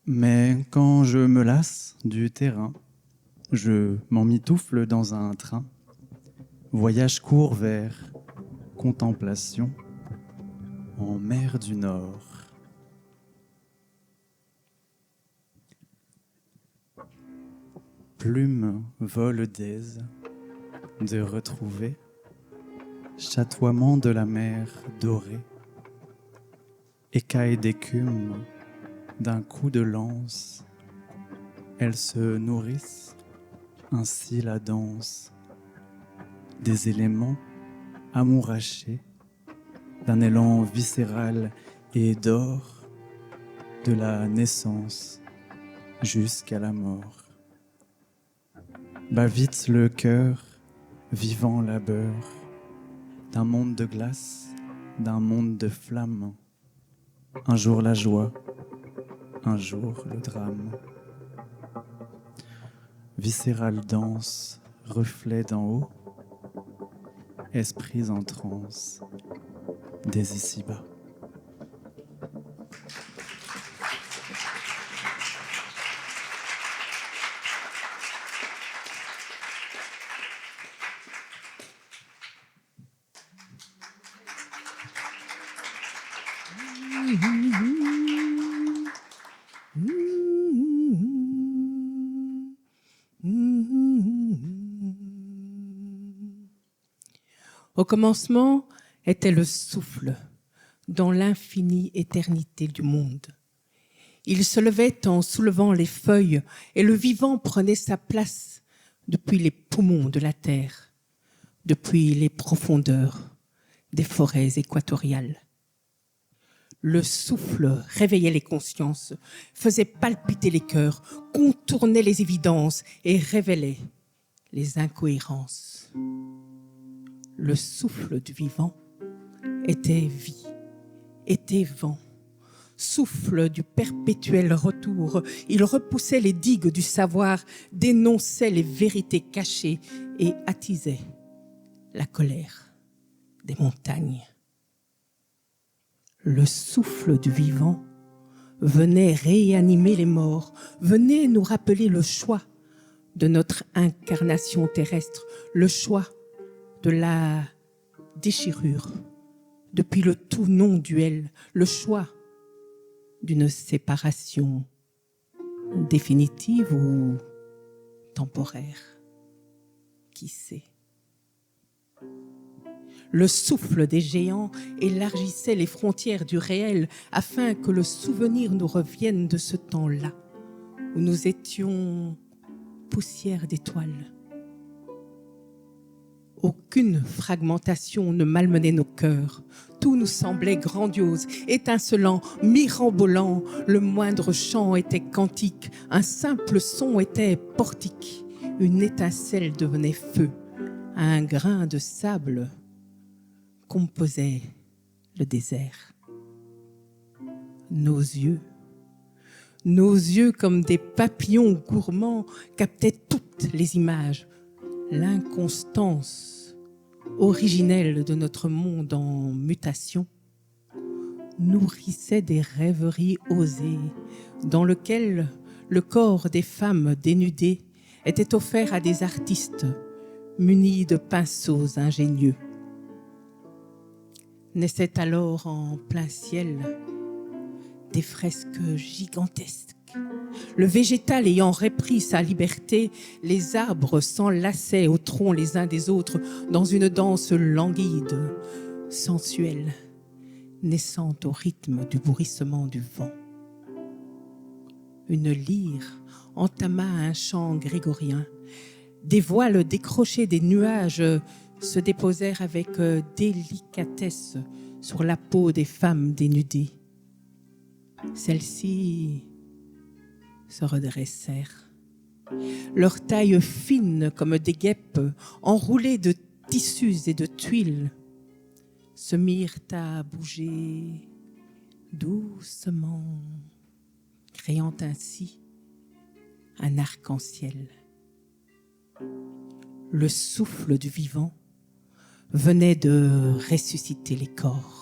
Mais quand je me lasse du terrain, je m'emmitoufle dans un train, voyage court vers contemplation en mer du Nord. Plume vol d'aise de retrouver chatoiement de la mer dorée, écaille d'écume d'un coup de lance, elles se nourrissent, ainsi la danse des éléments amourachés, d'un élan viscéral et d'or, de la naissance jusqu'à la mort. Bat vite le cœur, vivant labeur, d'un monde de glace, d'un monde de flammes. Un jour la joie, un jour le drame. Viscérale danse, reflet d'en haut, esprits en transe, des ici-bas. Au commencement était le souffle, dans l'infinie éternité du monde. Il se levait en soulevant les feuilles et le vivant prenait sa place depuis les poumons de la terre, depuis les profondeurs des forêts équatoriales. Le souffle réveillait les consciences, faisait palpiter les cœurs, contournait les évidences et révélait les incohérences. Le souffle du vivant était vie, était vent. Souffle du perpétuel retour, il repoussait les digues du savoir, dénonçait les vérités cachées et attisait la colère des montagnes. Le souffle du vivant venait réanimer les morts, venait nous rappeler le choix de notre incarnation terrestre, le choix de la déchirure, depuis le tout non-duel, le choix d'une séparation définitive ou temporaire. Qui sait? Le souffle des géants élargissait les frontières du réel afin que le souvenir nous revienne de ce temps-là où nous étions poussière d'étoiles. Aucune fragmentation ne malmenait nos cœurs. Tout nous semblait grandiose, étincelant, mirambolant. Le moindre chant était cantique, un simple son était portique. Une étincelle devenait feu, un grain de sable composait le désert. Nos yeux comme des papillons gourmands captaient toutes les images. L'inconstance originelle de notre monde en mutation nourrissait des rêveries osées dans lesquelles le corps des femmes dénudées était offert à des artistes munis de pinceaux ingénieux. Naissaient alors en plein ciel des fresques gigantesques. Le végétal ayant repris sa liberté, les arbres s'enlaçaient au tronc les uns des autres dans une danse languide, sensuelle, naissant au rythme du bourrissement du vent. Une lyre entama un chant grégorien. Des voiles décrochés des nuages se déposèrent avec délicatesse sur la peau des femmes dénudées. Celles-ci se redressèrent. Leur taille fine comme des guêpes, enroulées de tissus et de tuiles, se mirent à bouger doucement, créant ainsi un arc-en-ciel. Le souffle du vivant venait de ressusciter les corps.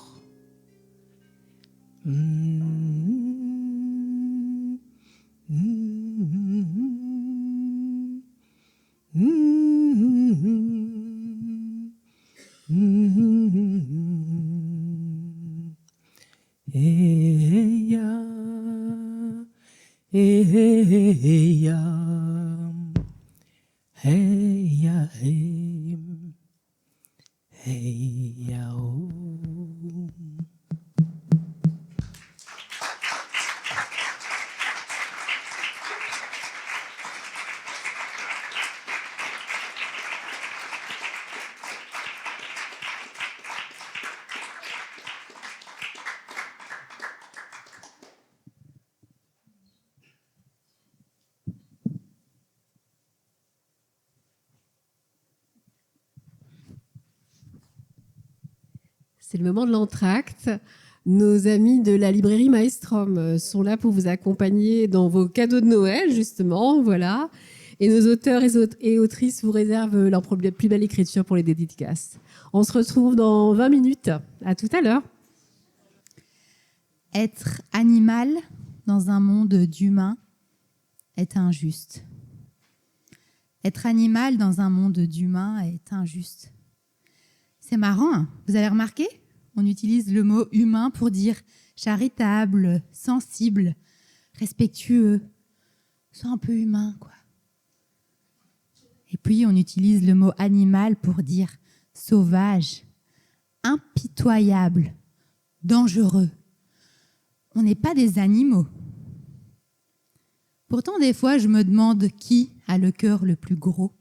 C'est le moment de l'entracte. Nos amis de la librairie Maelstrom sont là pour vous accompagner dans vos cadeaux de Noël, justement, voilà. Et nos auteurs et autrices vous réservent leur plus belle écriture pour les dédicaces. On se retrouve dans 20 minutes. À tout à l'heure. Être animal dans un monde d'humains est injuste. Être animal dans un monde d'humains est injuste. C'est marrant, hein, vous avez remarqué? On utilise le mot humain pour dire charitable, sensible, respectueux. Sois un peu humain, quoi. Et puis, on utilise le mot animal pour dire sauvage, impitoyable, dangereux. On n'est pas des animaux. Pourtant, des fois, je me demande qui a le cœur le plus gros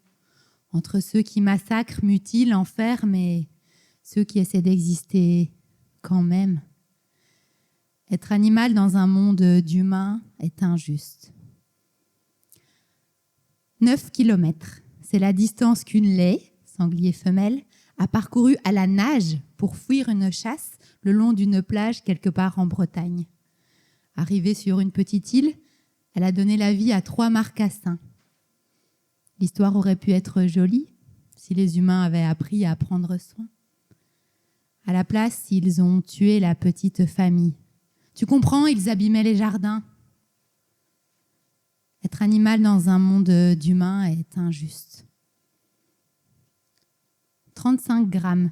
entre ceux qui massacrent, mutilent, enferment et ceux qui essaient d'exister quand même. Être animal dans un monde d'humains est injuste. 9 kilomètres, c'est la distance qu'une laie, sanglier femelle, a parcourue à la nage pour fuir une chasse le long d'une plage quelque part en Bretagne. Arrivée sur une petite île, elle a donné la vie à 3 marcassins. L'histoire aurait pu être jolie si les humains avaient appris à prendre soin. À la place, ils ont tué la petite famille. Tu comprends, ils abîmaient les jardins. Être animal dans un monde d'humains est injuste. 35 grammes,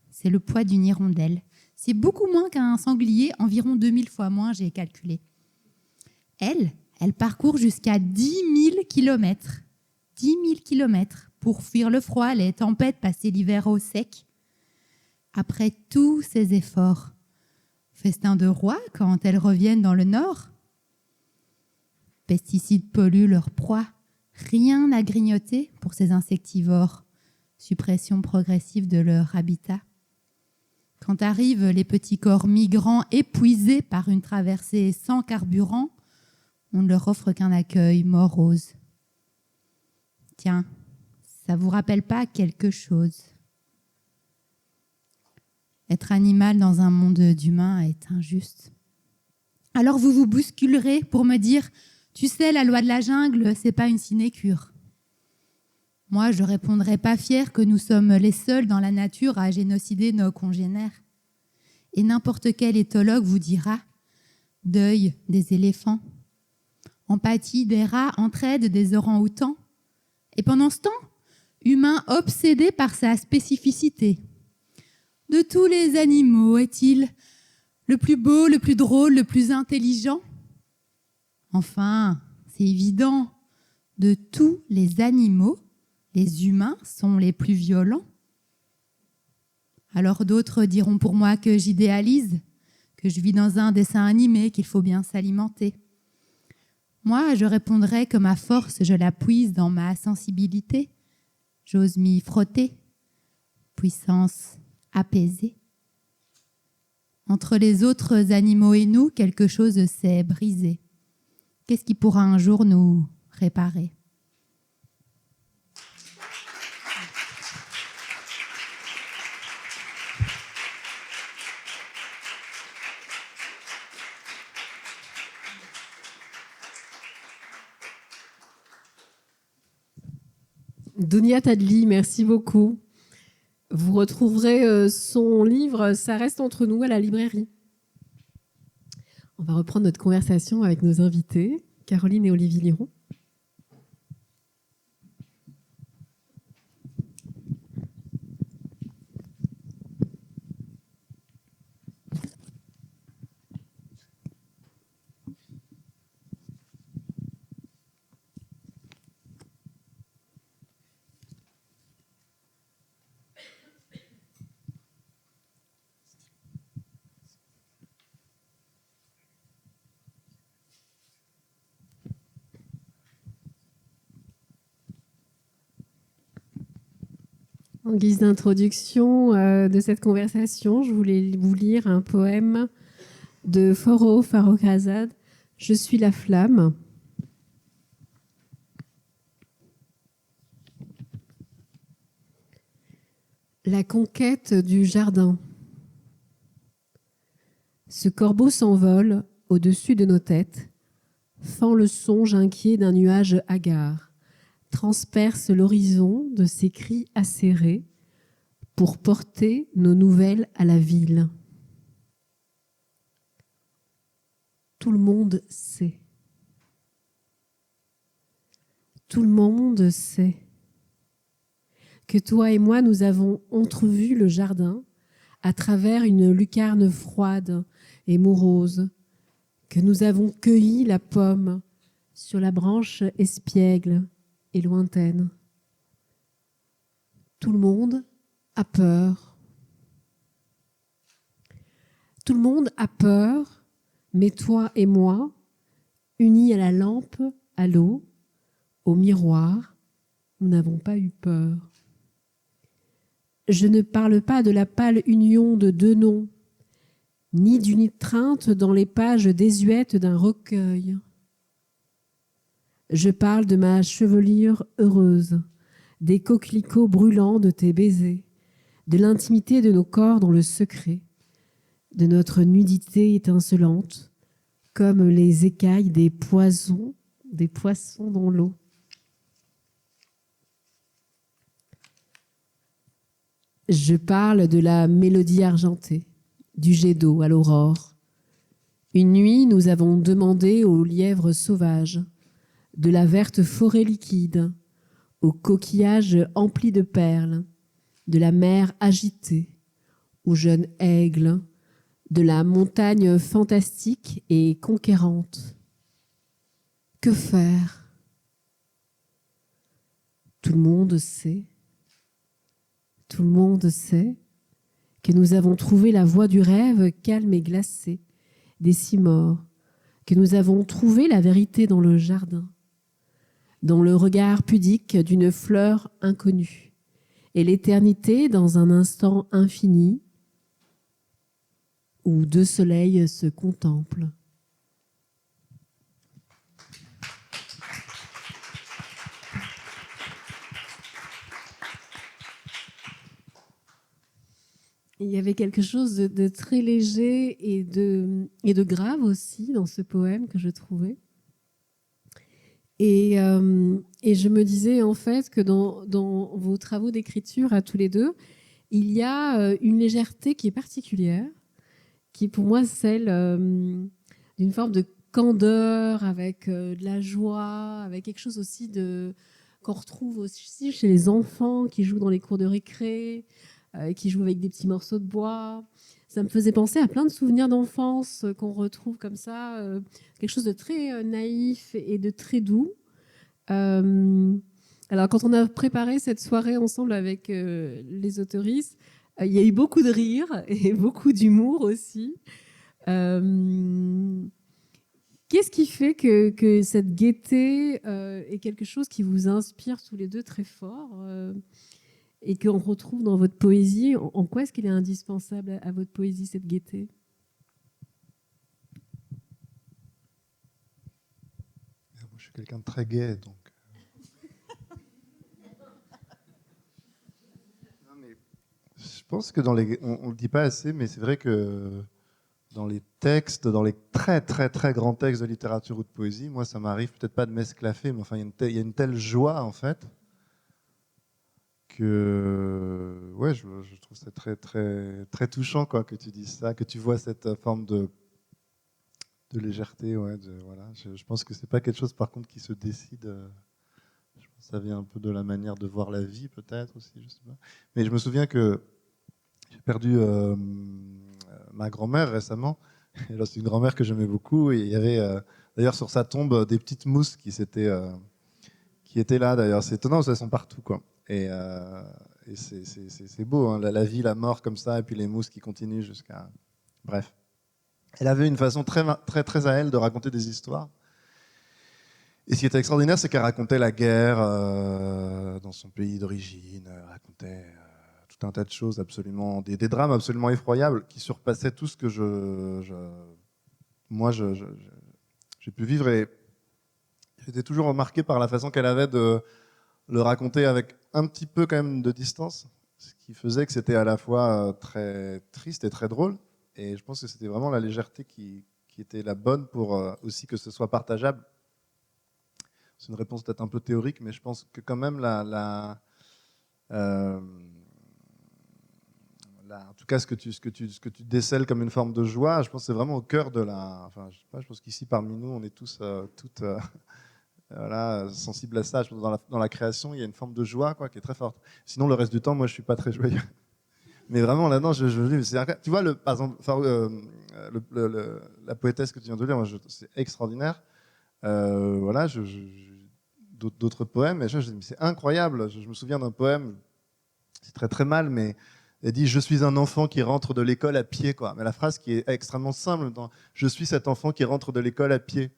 c'est le poids d'une hirondelle. C'est beaucoup moins qu'un sanglier, environ 2000 fois moins, j'ai calculé. Elle parcourt jusqu'à 10 000 kilomètres. 10 000 kilomètres pour fuir le froid, les tempêtes, passer l'hiver au sec. Après tous ces efforts, festin de roi quand elles reviennent dans le nord. Pesticides polluent leur proie. Rien à grignoter pour ces insectivores. Suppression progressive de leur habitat. Quand arrivent les petits corps migrants épuisés par une traversée sans carburant, on ne leur offre qu'un accueil morose. Tiens, ça vous rappelle pas quelque chose? Être animal dans un monde d'humains est injuste. Alors vous vous bousculerez pour me dire « Tu sais, la loi de la jungle, c'est pas une sinécure. » Moi, je répondrai pas fière que nous sommes les seuls dans la nature à génocider nos congénères. Et n'importe quel éthologue vous dira « Deuil des éléphants, empathie des rats, entraide des orang-outans. » Et pendant ce temps, humain obsédé par sa spécificité. De tous les animaux, est-il le plus beau, le plus drôle, le plus intelligent? Enfin, c'est évident, de tous les animaux, les humains sont les plus violents. Alors d'autres diront pour moi que j'idéalise, que je vis dans un dessin animé, qu'il faut bien s'alimenter. Moi, je répondrai que ma force, je la puise dans ma sensibilité. J'ose m'y frotter. Puissance apaisée. Entre les autres animaux et nous, quelque chose s'est brisé. Qu'est-ce qui pourra un jour nous réparer? Dounia Tadli, merci beaucoup. Vous retrouverez son livre « Ça reste entre nous » à la librairie. On va reprendre notre conversation avec nos invités, Caroline et Olivier Liron. En guise d'introduction de cette conversation, je voulais vous lire un poème de Forough Farrokhzad, « Je suis la flamme ». La conquête du jardin. Ce corbeau s'envole au-dessus de nos têtes, fend le songe inquiet d'un nuage hagard, transperce l'horizon de ses cris acérés pour porter nos nouvelles à la ville. Tout le monde sait. Tout le monde sait que toi et moi, nous avons entrevu le jardin à travers une lucarne froide et morose, que nous avons cueilli la pomme sur la branche espiègle et lointaine. Tout le monde a peur. Tout le monde a peur, mais toi et moi, unis à la lampe, à l'eau, au miroir, nous n'avons pas eu peur. Je ne parle pas de la pâle union de deux noms, ni d'une étreinte dans les pages désuètes d'un recueil. Je parle de ma chevelure heureuse, des coquelicots brûlants de tes baisers, de l'intimité de nos corps dans le secret, de notre nudité étincelante, comme les écailles des poissons dans l'eau. Je parle de la mélodie argentée, du jet d'eau à l'aurore. Une nuit, nous avons demandé aux lièvres sauvages, de la verte forêt liquide, aux coquillages emplis de perles, de la mer agitée, aux jeunes aigles, de la montagne fantastique et conquérante. Que faire? Tout le monde sait que nous avons trouvé la voie du rêve calme et glacée des cimors, que nous avons trouvé la vérité dans le jardin, dans le regard pudique d'une fleur inconnue, et l'éternité dans un instant infini où deux soleils se contemplent. Il y avait quelque chose de très léger et de grave aussi dans ce poème que je trouvais. Et je me disais en fait que dans vos travaux d'écriture à tous les deux, il y a une légèreté qui est particulière, qui est pour moi celle d'une forme de candeur, avec de la joie, avec quelque chose aussi qu'on retrouve aussi chez les enfants qui jouent dans les cours de récré, qui jouent avec des petits morceaux de bois. Ça me faisait penser à plein de souvenirs d'enfance qu'on retrouve comme ça, quelque chose de très naïf et de très doux. Alors, quand on a préparé cette soirée ensemble avec les autoristes, il y a eu beaucoup de rire et beaucoup d'humour aussi. Qu'est-ce qui fait que cette gaieté est quelque chose qui vous inspire tous les deux très fort et qu'on retrouve dans votre poésie? En quoi est-ce qu'il est indispensable à votre poésie, cette gaieté? Moi, je suis quelqu'un de très gai, donc... Non, mais je pense que on ne le dit pas assez, mais c'est vrai que dans les textes, dans les très très très grands textes de littérature ou de poésie, moi ça m'arrive peut-être pas de m'esclaffer, mais enfin il y a une telle joie en fait que ouais, je trouve ça très très très touchant quoi que tu dises ça, que tu vois cette forme de légèreté, ouais, voilà. Je pense que c'est pas quelque chose par contre qui se décide. Je pense que ça vient un peu de la manière de voir la vie peut-être aussi, je sais pas. Mais je me souviens que j'ai perdu ma grand-mère récemment. C'est une grand-mère que j'aimais beaucoup et il y avait d'ailleurs sur sa tombe des petites mousses qui étaient là d'ailleurs. C'est étonnant, elles sont partout quoi. Et c'est beau, hein, la vie, la mort comme ça, et puis les mousses qui continuent jusqu'à... Bref. Elle avait une façon très, très, très à elle de raconter des histoires. Et ce qui était extraordinaire, c'est qu'elle racontait la guerre dans son pays d'origine, elle racontait tout un tas de choses absolument, des drames absolument effroyables qui surpassaient tout ce que moi j'ai pu vivre. Et j'étais toujours remarqué par la façon qu'elle avait de le raconter avec un petit peu quand même de distance, ce qui faisait que c'était à la fois très triste et très drôle. Et je pense que c'était vraiment la légèreté qui était la bonne pour aussi que ce soit partageable. C'est une réponse peut-être un peu théorique, mais je pense que quand même en tout cas ce que tu décèles comme une forme de joie, je pense que c'est vraiment au cœur de la... Enfin, je sais pas, je pense qu'ici parmi nous, on est tous toutes voilà, sensibles à ça. Je pense que dans la création, il y a une forme de joie quoi, qui est très forte. Sinon, le reste du temps, moi, je suis pas très joyeux. Mais vraiment, là-dedans, tu vois, par exemple, la poétesse que tu viens de lire, c'est extraordinaire. Voilà, d'autres poèmes, et c'est incroyable. Je me souviens d'un poème, c'est très très mal, mais elle dit « Je suis un enfant qui rentre de l'école à pied ». Quoi. Mais la phrase qui est extrêmement simple, « Je suis cet enfant qui rentre de l'école à pied ».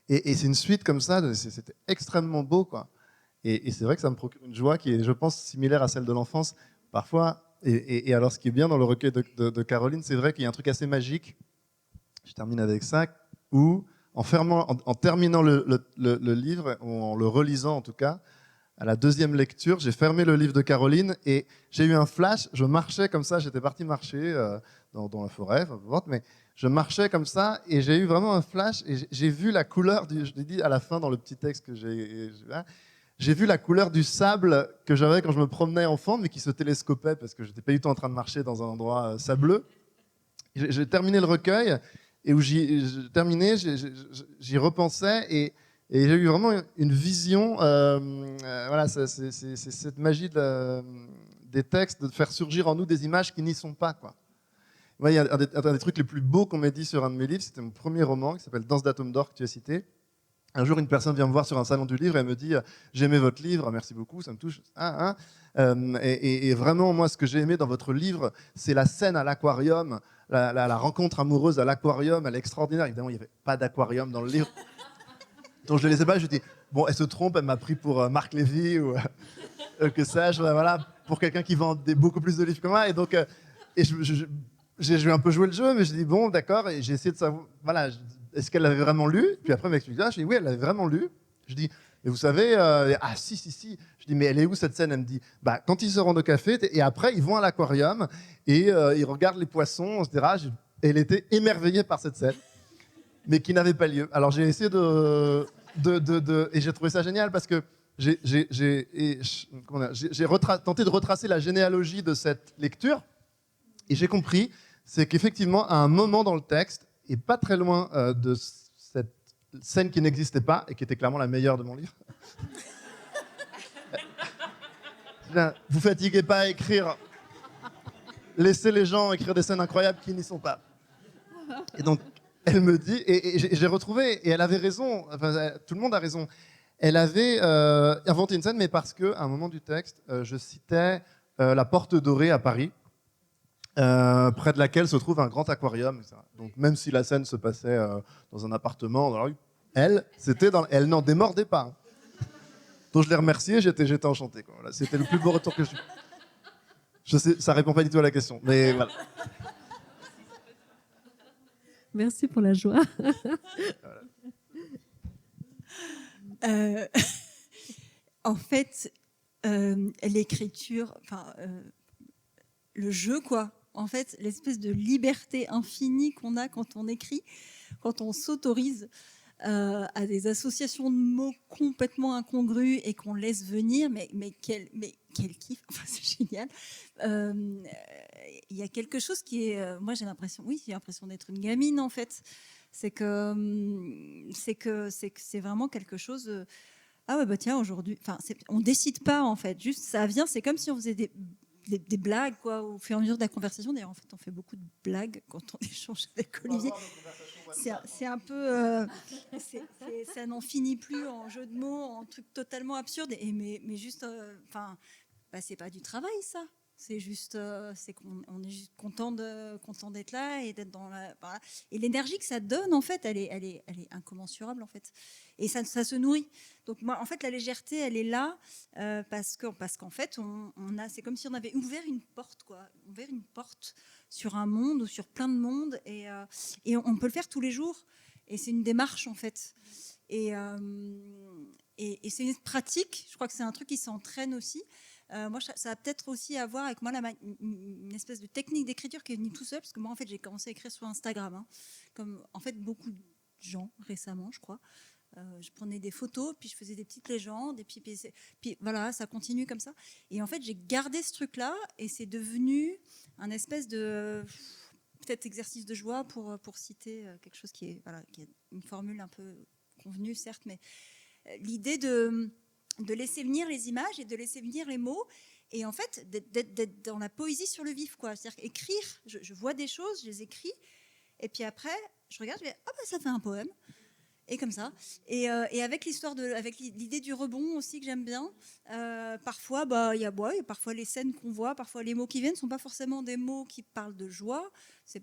Et c'est une suite comme ça, c'était extrêmement beau. Quoi. Et c'est vrai que ça me procure une joie qui est, je pense, similaire à celle de l'enfance. Parfois, Et alors, ce qui est bien dans le recueil de Caroline, c'est vrai qu'il y a un truc assez magique. Je termine avec ça, où en terminant le livre, ou en le relisant en tout cas, à la deuxième lecture, j'ai fermé le livre de Caroline et j'ai eu un flash. Je marchais comme ça, j'étais parti marcher dans la forêt, enfin, peu importe, mais je marchais comme ça et j'ai eu vraiment un flash et j'ai vu la couleur je l'ai dit à la fin dans le petit texte que j'ai vu la couleur du sable que j'avais quand je me promenais enfant, mais qui se télescopait parce que j'étais pas du tout en train de marcher dans un endroit sableux. J'ai terminé le recueil et où j'y repensais et j'ai eu vraiment une vision. Voilà, c'est cette magie des textes de faire surgir en nous des images qui n'y sont pas, quoi. Ouais, il y a un des trucs les plus beaux qu'on m'ait dit sur un de mes livres, c'était mon premier roman qui s'appelle Danse d'atomes d'or que tu as cité. Un jour, une personne vient me voir sur un salon du livre et elle me dit « J'ai aimé votre livre, merci beaucoup, ça me touche. » Et vraiment, moi, ce que j'ai aimé dans votre livre, c'est la scène à l'aquarium, la rencontre amoureuse à l'aquarium, elle est extraordinaire. Évidemment, il n'y avait pas d'aquarium dans le livre. Donc, je ne les ai pas, je dis « Bon, elle se trompe, elle m'a pris pour Marc Lévy ou que sais-je, voilà, pour quelqu'un qui vend beaucoup plus de livres que moi. » Et donc, j'ai un peu joué le jeu, mais je dis « Bon, d'accord. » Et j'ai essayé de savoir, voilà, est-ce qu'elle l'avait vraiment lu? Puis après, elle m'explique, je dis oui, elle l'avait vraiment lu. Je dis, mais vous savez, ah si. Je dis, mais elle est où cette scène? Elle me dit, bah, quand ils se rendent au café, et après, ils vont à l'aquarium, et ils regardent les poissons, etc. Et elle était émerveillée par cette scène, mais qui n'avait pas lieu. Alors j'ai essayé et j'ai trouvé ça génial parce que j'ai tenté de retracer la généalogie de cette lecture, et j'ai compris, c'est qu'effectivement, à un moment dans le texte, et pas très loin de cette scène qui n'existait pas et qui était clairement la meilleure de mon livre. Vous fatiguez pas à écrire. Laissez les gens écrire des scènes incroyables qui n'y sont pas. Et donc, elle me dit, et j'ai retrouvé, et elle avait raison, enfin, tout le monde a raison. Elle avait inventé une scène, mais parce qu'à un moment du texte, je citais la Porte Dorée à Paris. Près de laquelle se trouve un grand aquarium. Donc même si la scène se passait dans un appartement, dans la rue, elle n'en démordait pas. Donc je l'ai remerciée, j'étais enchanté, quoi. Voilà, c'était le plus beau retour que j'ai eu. Je sais, ça répond pas du tout à la question, mais voilà. Merci pour la joie. En fait, l'écriture, le jeu, quoi. En fait, l'espèce de liberté infinie qu'on a quand on écrit, quand on s'autorise à des associations de mots complètement incongrus et qu'on laisse venir, mais quel kiff, enfin, c'est génial. Il y a quelque chose qui est, moi j'ai l'impression d'être une gamine en fait. C'est vraiment quelque chose. Ah ouais, bah tiens, aujourd'hui, on décide pas en fait, juste ça vient, c'est comme si on faisait des blagues, quoi, au fur et à mesure de la conversation. D'ailleurs, en fait, on fait beaucoup de blagues quand on échange avec Olivier. C'est un peu... ça n'en finit plus en jeu de mots, en trucs totalement absurdes. Mais juste... c'est pas du travail, ça. C'est juste... c'est qu'on est juste content d'être là et d'être dans la... Voilà. Et l'énergie que ça donne, en fait, elle est incommensurable, en fait. Et ça se nourrit. Donc moi, en fait, la légèreté, elle est là parce qu'en fait, c'est comme si on avait ouvert une porte, quoi. Ouvert une porte sur un monde ou sur plein de mondes, et on peut le faire tous les jours. Et c'est une démarche, en fait. Et c'est une pratique. Je crois que c'est un truc qui s'entraîne aussi. Moi, ça a peut-être aussi à voir avec moi une espèce de technique d'écriture qui est venue tout seul, parce que moi, en fait, j'ai commencé à écrire sur Instagram, hein, comme en fait beaucoup de gens récemment, je crois. Je prenais des photos, puis je faisais des petites légendes, et puis voilà, ça continue comme ça. Et en fait, j'ai gardé ce truc-là, et c'est devenu un espèce de peut-être exercice de joie pour citer quelque chose qui est une formule un peu convenue, certes, mais l'idée de laisser venir les images et de laisser venir les mots, et en fait d'être dans la poésie sur le vif, quoi. C'est-à-dire écrire, je vois des choses, je les écris, et puis après je regarde, je vais ça fait un poème. Et comme ça, et avec avec l'idée du rebond aussi que j'aime bien. Parfois, il y a parfois les scènes qu'on voit, parfois les mots qui viennent sont pas forcément des mots qui parlent de joie.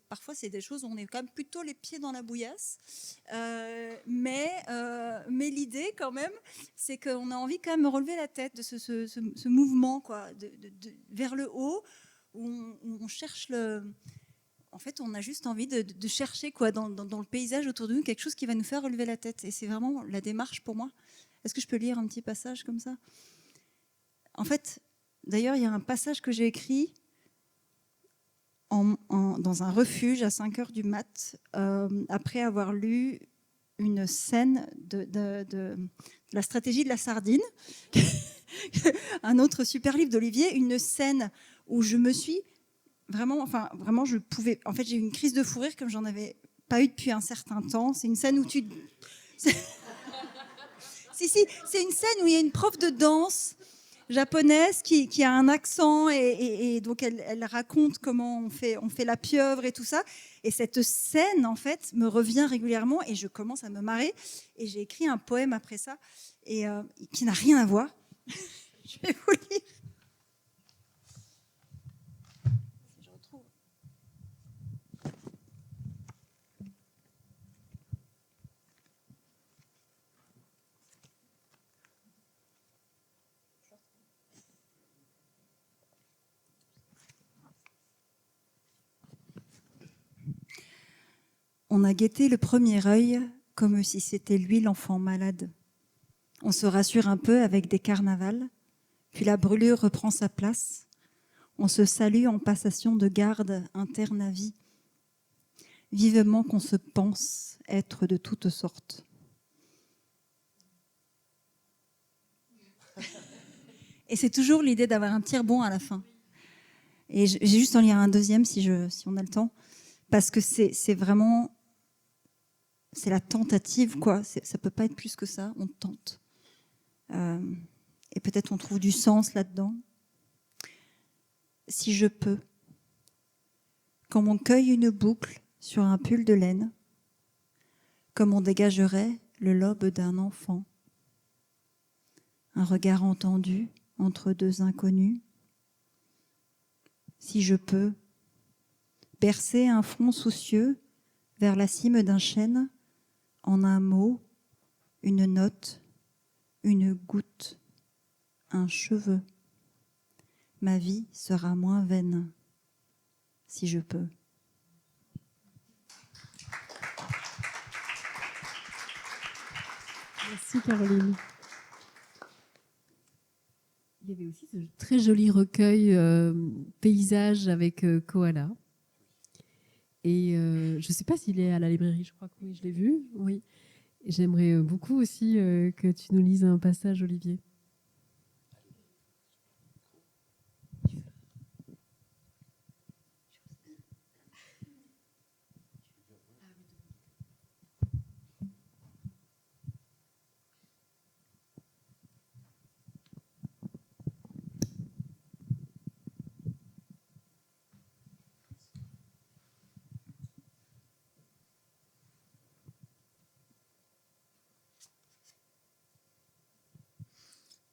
Parfois c'est des choses où on est quand même plutôt les pieds dans la bouillasse. Mais l'idée quand même, c'est qu'on a envie quand même de relever la tête de ce mouvement, quoi, vers le haut, où on cherche le... En fait, on a juste envie de chercher quoi, dans le paysage autour de nous quelque chose qui va nous faire relever la tête. Et c'est vraiment la démarche pour moi. Est-ce que je peux lire un petit passage comme ça? En fait, d'ailleurs, il y a un passage que j'ai écrit dans un refuge à 5 heures du mat, après avoir lu une scène de la stratégie de la sardine, un autre super livre d'Olivier, une scène où je me suis vraiment, je pouvais, en fait, j'ai eu une crise de fou rire comme j'en avais pas eu depuis un certain temps. C'est une scène où si, c'est une scène où il y a une prof de danse japonaise qui a un accent et donc elle raconte comment on fait la pieuvre et tout ça. Et cette scène, en fait, me revient régulièrement et je commence à me marrer. Et j'ai écrit un poème après ça et qui n'a rien à voir. Je vais vous lire. Si je retrouve. On a guetté le premier œil comme si c'était lui l'enfant malade. On se rassure un peu avec des carnavals, puis la brûlure reprend sa place. On se salue en passation de garde interne à vie, vivement qu'on se pense être de toutes sortes. Et c'est toujours l'idée d'avoir un tire-bon à la fin. Et j'ai juste en lire un deuxième si on a le temps, parce que c'est vraiment... C'est la tentative, quoi. Ça peut pas être plus que ça. On tente. Et peut-être on trouve du sens là-dedans. Si je peux, comme on cueille une boucle sur un pull de laine, comme on dégagerait le lobe d'un enfant, un regard entendu entre deux inconnus. Si je peux, bercer un front soucieux vers la cime d'un chêne, en un mot, une note, une goutte, un cheveu. Ma vie sera moins vaine, si je peux. Merci Caroline. Il y avait aussi ce très joli recueil paysage avec Koala. Et je ne sais pas s'il est à la librairie, je crois que oui, je l'ai vu. Oui. Et j'aimerais beaucoup aussi que tu nous lises un passage, Olivier.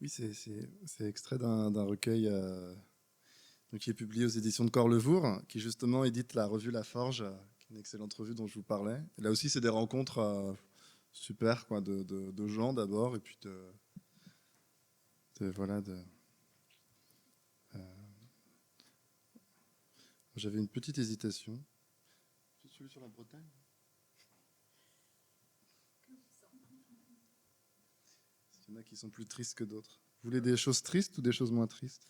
Oui, c'est extrait d'un recueil donc qui est publié aux éditions de Corlevour, qui justement édite la revue La Forge, qui est une excellente revue dont je vous parlais. Et là aussi, c'est des rencontres super, quoi, de gens d'abord, et puis j'avais une petite hésitation. Celui sur la Bretagne. Il y en a qui sont plus tristes que d'autres. Vous voulez des choses tristes ou des choses moins tristes?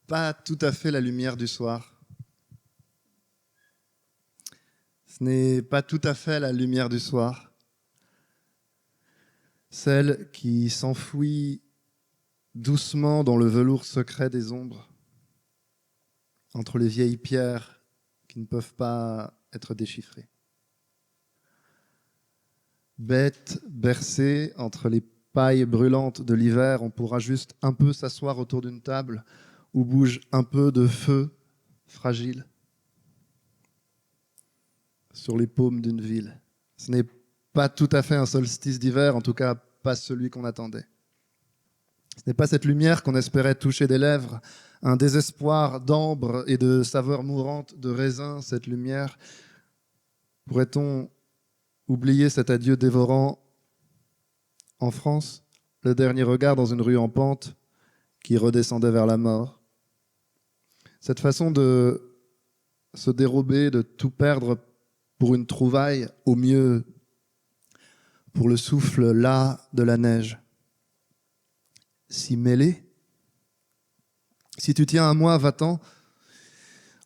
Pas tout à fait la lumière du soir. Ce n'est pas tout à fait la lumière du soir. Celle qui s'enfouit doucement dans le velours secret des ombres, entre les vieilles pierres qui ne peuvent pas être déchiffrées. Bête, bercée entre les pailles brûlantes de l'hiver, on pourra juste un peu s'asseoir autour d'une table où bouge un peu de feu fragile sur les paumes d'une ville. Ce n'est pas tout à fait un solstice d'hiver, en tout cas pas celui qu'on attendait. Ce n'est pas cette lumière qu'on espérait toucher des lèvres, un désespoir d'ambre et de saveur mourante de raisin, cette lumière. Pourrait-on oublier cet adieu dévorant en France, le dernier regard dans une rue en pente qui redescendait vers la mort. Cette façon de se dérober, de tout perdre pour une trouvaille, au mieux pour le souffle las de la neige. S'y mêler. Si tu tiens à moi, va-t'en,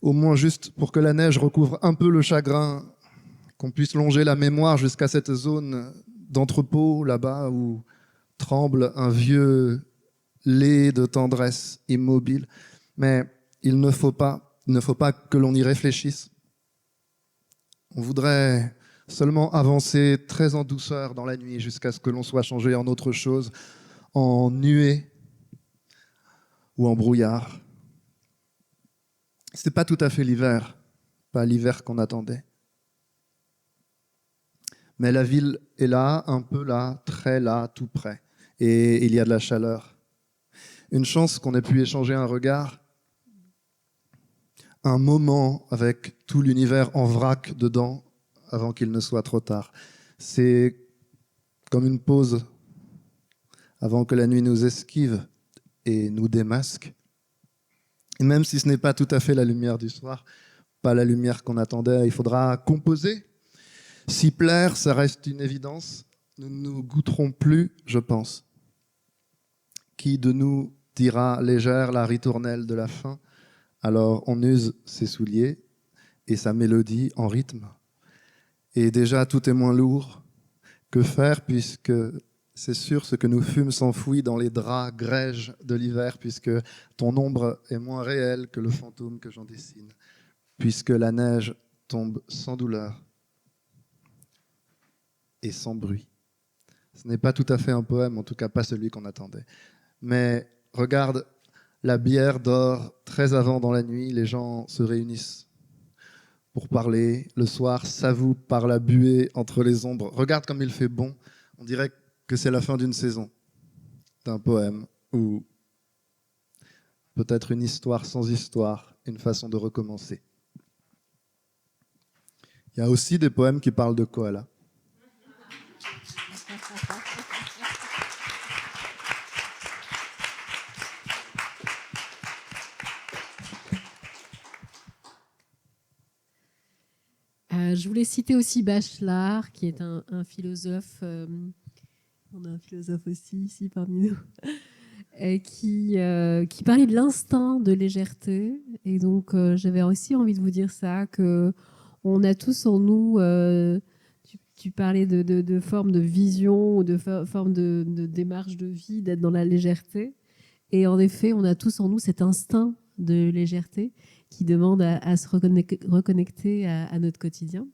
au moins juste pour que la neige recouvre un peu le chagrin, qu'on puisse longer la mémoire jusqu'à cette zone d'entrepôt là-bas où tremble un vieux lait de tendresse immobile. Mais il ne faut pas que l'on y réfléchisse. On voudrait seulement avancer très en douceur dans la nuit jusqu'à ce que l'on soit changé en autre chose, en nuée ou en brouillard. C'était pas tout à fait l'hiver, pas l'hiver qu'on attendait. Mais la ville est là, un peu là, très là, tout près. Et il y a de la chaleur. Une chance qu'on ait pu échanger un regard, un moment avec tout l'univers en vrac dedans, avant qu'il ne soit trop tard. C'est comme une pause avant que la nuit nous esquive et nous démasque. Et même si ce n'est pas tout à fait la lumière du soir, pas la lumière qu'on attendait, il faudra composer. S'y plaire, ça reste une évidence. Nous ne nous goûterons plus, je pense. Qui de nous dira légère la ritournelle de la fin? Alors on use ses souliers et sa mélodie en rythme. Et déjà tout est moins lourd. Que faire puisque c'est sûr ce que nous fûmes s'enfouit dans les draps grèges de l'hiver, puisque ton ombre est moins réelle que le fantôme que j'en dessine, puisque la neige tombe sans douleur et sans bruit. Ce n'est pas tout à fait un poème, en tout cas pas celui qu'on attendait. Mais regarde, la bière dort très avant dans la nuit, les gens se réunissent pour parler. Le soir s'avoue par la buée entre les ombres. Regarde comme il fait bon. On dirait que c'est la fin d'une saison, d'un poème, ou peut-être une histoire sans histoire, une façon de recommencer. Il y a aussi des poèmes qui parlent de koala. Je voulais citer aussi Bachelard, qui est un philosophe, on a un philosophe aussi ici parmi nous, qui parlait de l'instinct de légèreté. Et donc, j'avais aussi envie de vous dire ça, qu'on a tous en nous, tu parlais de forme de vision ou de forme de démarche de vie, d'être dans la légèreté. Et en effet, on a tous en nous cet instinct de légèreté qui demande à se reconnecter à notre quotidien.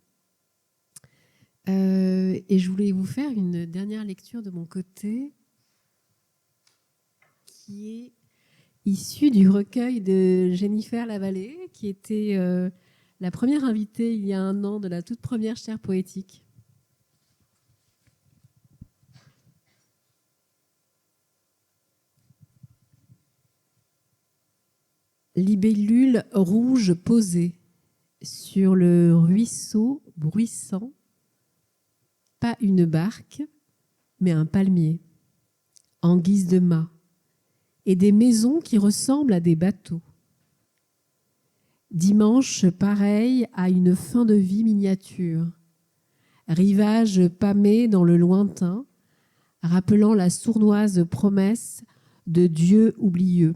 Et je voulais vous faire une dernière lecture de mon côté qui est issue du recueil de Jennifer Lavallée, qui était la première invitée il y a 1 an de la toute première chaire poétique. Libellule rouge posée sur le ruisseau bruissant, pas une barque, mais un palmier, en guise de mât, et des maisons qui ressemblent à des bateaux. Dimanche pareil à une fin de vie miniature, rivage pâmé dans le lointain, rappelant la sournoise promesse de Dieu oublieux.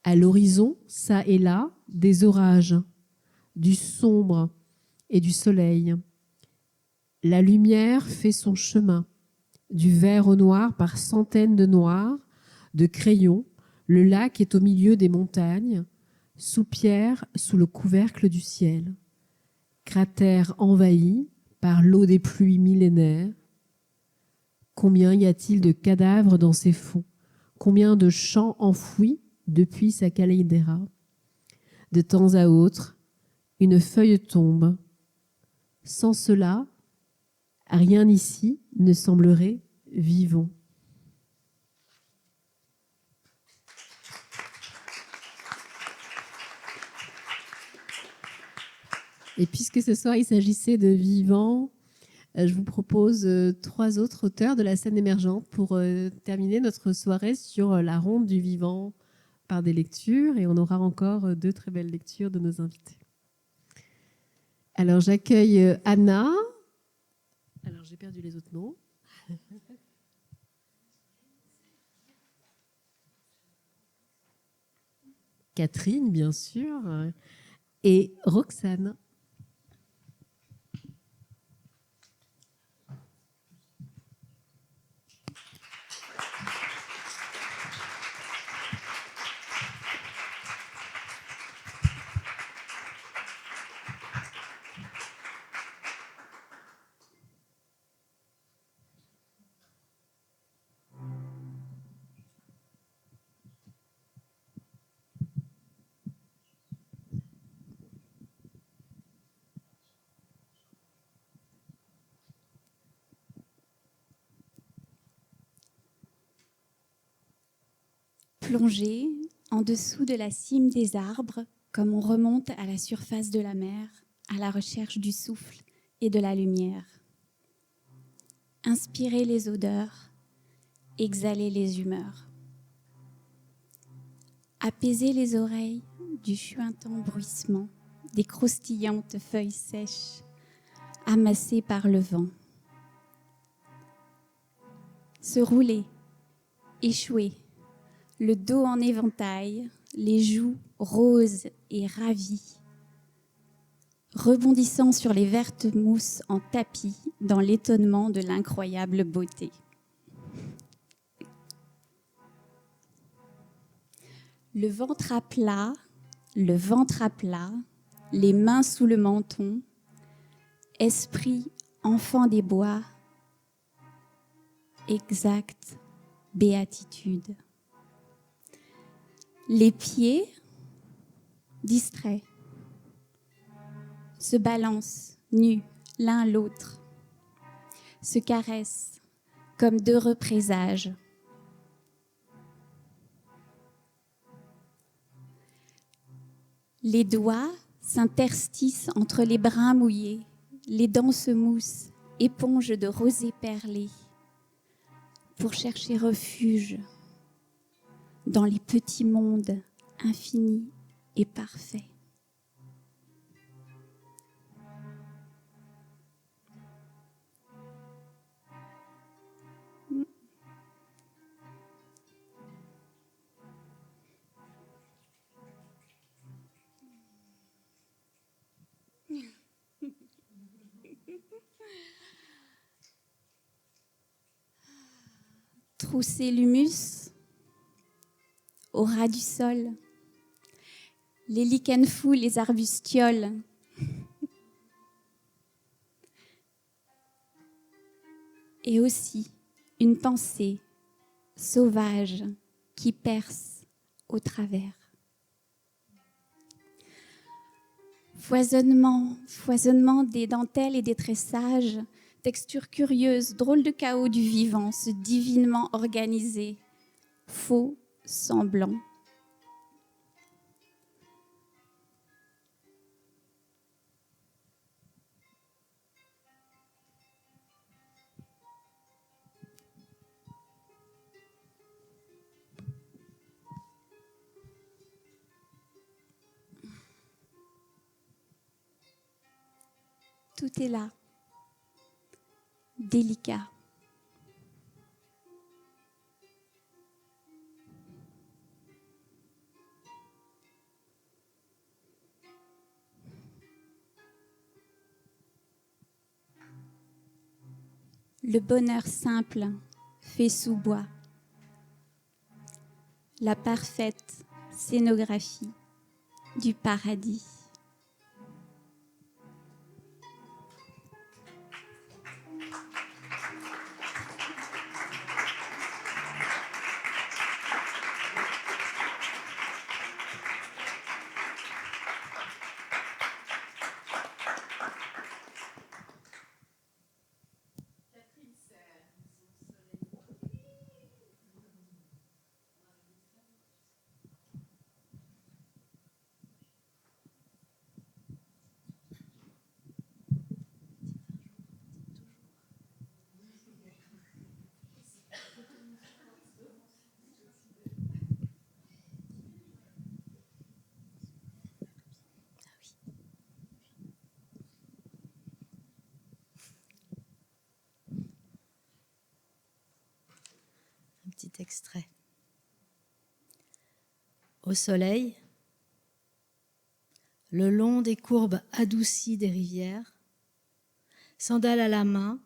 À l'horizon, ça et là, des orages, du sombre et du soleil. La lumière fait son chemin, du vert au noir par centaines de noirs, de crayons. Le lac est au milieu des montagnes, soupière sous le couvercle du ciel. Cratère envahi par l'eau des pluies millénaires. Combien y a-t-il de cadavres dans ces fonds? Combien de champs enfouis depuis sa caldeira? De temps à autre, une feuille tombe. Sans cela, rien ici ne semblerait vivant. Et puisque ce soir il s'agissait de vivant, Je vous propose 3 autres auteurs de la scène émergente pour terminer notre soirée sur la ronde du vivant par des lectures, et on aura encore 2 très belles lectures de nos invités. Alors j'accueille Anna. Alors j'ai perdu les autres noms. Catherine, bien sûr, et Roxane. Plonger en dessous de la cime des arbres, comme on remonte à la surface de la mer, à la recherche du souffle et de la lumière. Inspirer les odeurs, exhaler les humeurs. Apaiser les oreilles du chuintant bruissement des croustillantes feuilles sèches, amassées par le vent. Se rouler, échouer, le dos en éventail, les joues roses et ravies, rebondissant sur les vertes mousses en tapis dans l'étonnement de l'incroyable beauté. Le ventre à plat, les mains sous le menton, esprit enfant des bois, exacte béatitude. Les pieds, distraits, se balancent nus l'un l'autre, se caressent comme d'heureux présages. Les doigts s'interstissent entre les brins mouillés, les dents se moussent, éponges de rosée perlée, pour chercher refuge dans les petits mondes infinis et parfaits. Trousser l'humus au ras du sol, les lichens fous, les arbustioles, et aussi une pensée sauvage qui perce au travers. Foisonnement des dentelles et des tressages, texture curieuse, drôle de chaos du vivant, ce divinement organisé, faux semblant. Tout est là, délicat. Le bonheur simple fait sous bois. La parfaite scénographie du paradis. petit extrait. Au soleil, le long des courbes adoucies des rivières, sandales à la main,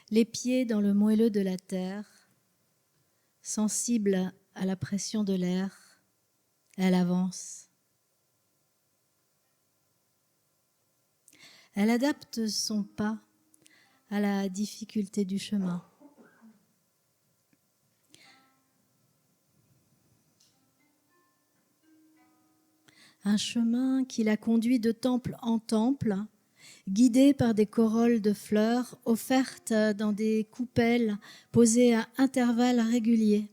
les pieds dans le moelleux de la terre, sensible à la pression de l'air, elle avance. Elle adapte son pas à la difficulté du chemin. Un chemin qui la conduit de temple en temple, guidée par des corolles de fleurs offertes dans des coupelles posées à intervalles réguliers.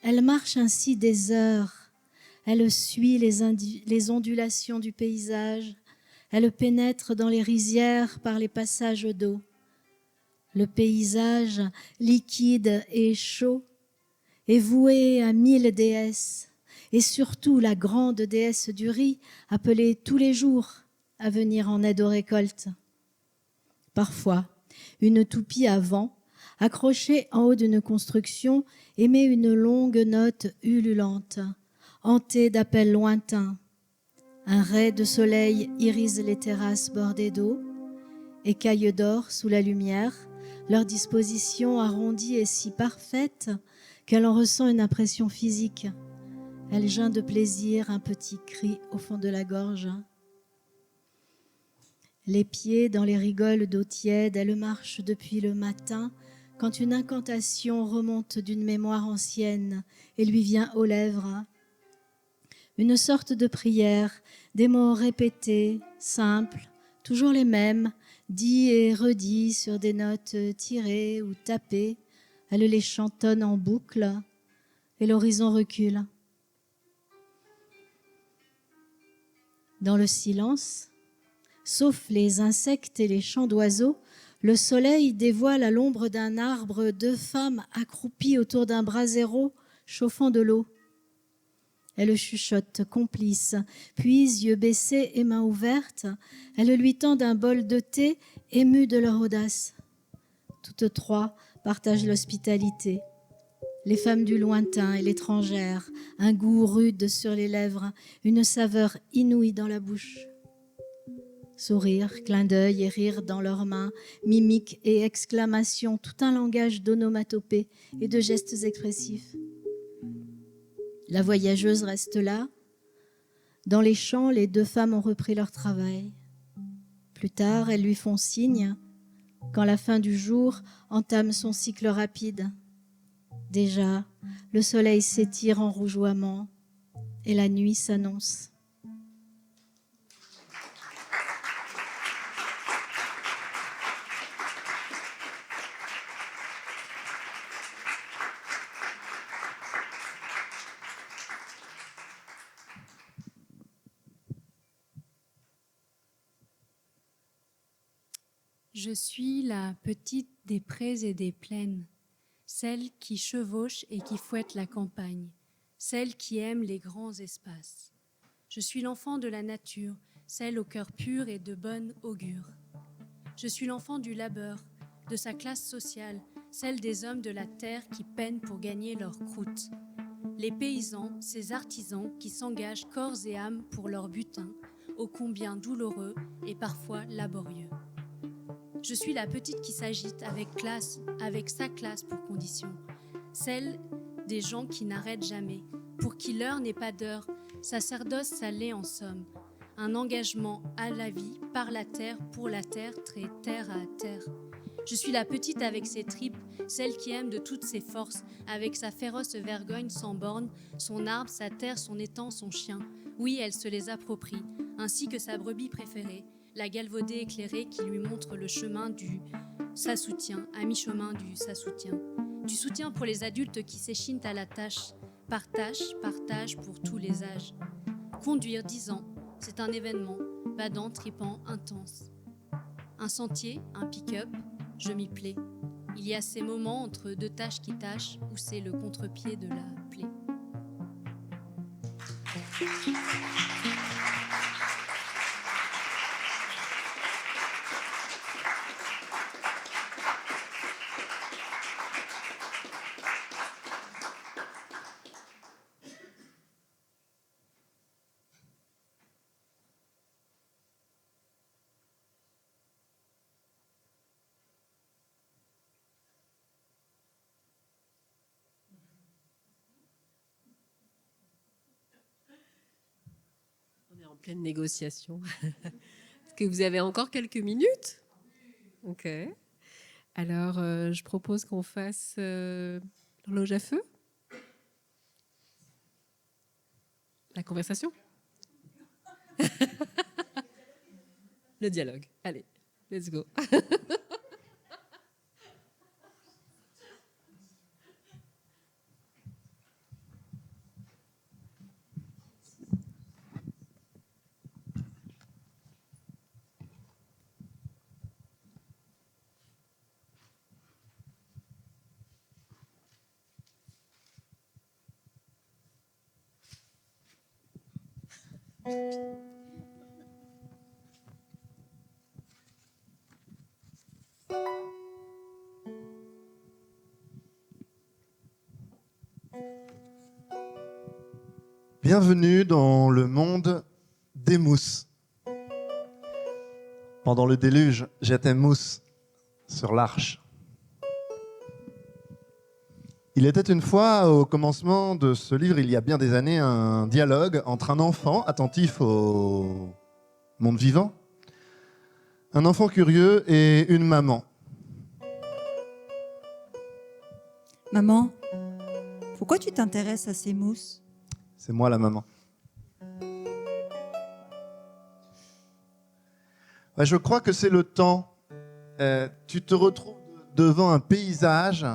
Elle marche ainsi des heures. Elle suit les ondulations du paysage. Elle pénètre dans les rizières par les passages d'eau. Le paysage, liquide et chaud, est voué à 1000 déesses, et surtout la grande déesse du riz, appelée tous les jours à venir en aide aux récoltes. Parfois, une toupie à vent, accrochée en haut d'une construction, émet une longue note ululante, hantée d'appels lointains. Un ray de soleil irise les terrasses bordées d'eau, écailles d'or sous la lumière, leur disposition arrondie est si parfaite qu'elle en ressent une impression physique. Elle geint de plaisir un petit cri au fond de la gorge. Les pieds dans les rigoles d'eau tiède, elle marche depuis le matin quand une incantation remonte d'une mémoire ancienne et lui vient aux lèvres. Une sorte de prière, des mots répétés, simples, toujours les mêmes, dits et redits sur des notes tirées ou tapées. Elle les chantonne en boucle et l'horizon recule. Dans le silence, sauf les insectes et les chants d'oiseaux, le soleil dévoile à l'ombre d'un arbre 2 femmes accroupies autour d'un brasero chauffant de l'eau. Elle chuchote, complice, puis, yeux baissés et mains ouvertes, elle lui tend un bol de thé, émue de leur audace. Toutes 3 partagent l'hospitalité. Les femmes du lointain et l'étrangère, un goût rude sur les lèvres, une saveur inouïe dans la bouche. Sourire, clin d'œil et rire dans leurs mains, mimiques et exclamations, tout un langage d'onomatopées et de gestes expressifs. La voyageuse reste là. Dans les champs, les 2 femmes ont repris leur travail. Plus tard, elles lui font signe quand la fin du jour entame son cycle rapide. Déjà, le soleil s'étire en rougeoiement et la nuit s'annonce. Je suis la petite des prés et des plaines, celle qui chevauche et qui fouette la campagne, celle qui aime les grands espaces. Je suis l'enfant de la nature, celle au cœur pur et de bonne augure. Je suis l'enfant du labeur, de sa classe sociale, celle des hommes de la terre qui peinent pour gagner leur croûte. Les paysans, ces artisans qui s'engagent corps et âme pour leur butin, ô combien douloureux et parfois laborieux. Je suis la petite qui s'agite avec classe, avec sa classe pour condition. Celle des gens qui n'arrêtent jamais, pour qui l'heure n'est pas d'heure, sacerdoce ça l'est en somme. Un engagement à la vie, par la terre, pour la terre, très terre à terre. Je suis la petite avec ses tripes, celle qui aime de toutes ses forces, avec sa féroce vergogne sans borne, son arbre, sa terre, son étang, son chien. Oui, elle se les approprie, ainsi que sa brebis préférée, la galvaudée éclairée qui lui montre le chemin du ça soutient, à mi-chemin du ça soutient. Du soutien pour les adultes qui s'échinent à la tâche, partage pour tous les âges. Conduire 10 ans, c'est un événement, badant, tripant, intense. Un sentier, un pick-up, je m'y plais. Il y a ces moments entre 2 tâches qui tâchent où c'est le contre-pied de la plaie. en pleine négociation. Est-ce que vous avez encore quelques minutes? Ok. Alors, je propose qu'on fasse l'horloge à feu. La conversation. Le dialogue. Allez, let's go. Bienvenue dans le monde des mousses. Pendant le déluge, j'étais mousse sur l'arche. Il était une fois, au commencement de ce livre, il y a bien des années, un dialogue entre un enfant attentif au monde vivant, un enfant curieux et une maman. Maman, pourquoi tu t'intéresses à ces mousses? C'est moi la maman. Ouais, je crois que c'est le temps. Tu te retrouves devant un paysage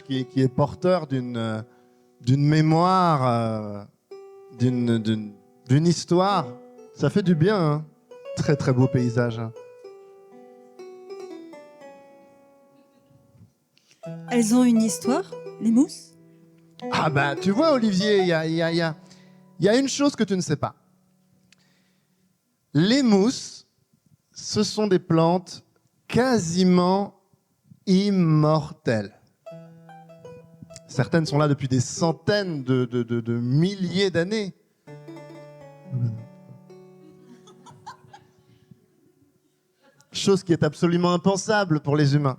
qui est porteur d'une mémoire, d'une histoire. Ça fait du bien, hein. Très très beau paysage. Elles ont une histoire, les mousses? Ah bah tu vois Olivier, il y a une chose que tu ne sais pas. Les mousses, ce sont des plantes quasiment immortelles. Certaines sont là depuis des centaines de milliers d'années. Chose qui est absolument impensable pour les humains.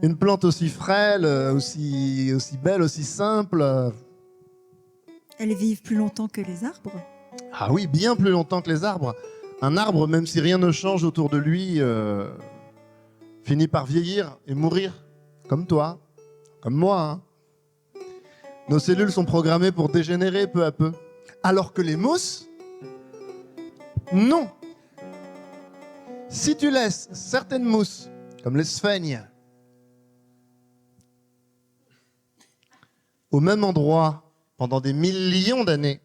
Une plante aussi frêle, aussi belle, aussi simple. Elles vivent plus longtemps que les arbres? Ah oui, bien plus longtemps que les arbres. Un arbre, même si rien ne change autour de lui, finit par vieillir et mourir. Comme toi, comme moi. Hein. Nos cellules sont programmées pour dégénérer peu à peu. Alors que les mousses, non. Si tu laisses certaines mousses, comme les sphènes, au même endroit pendant des millions d'années,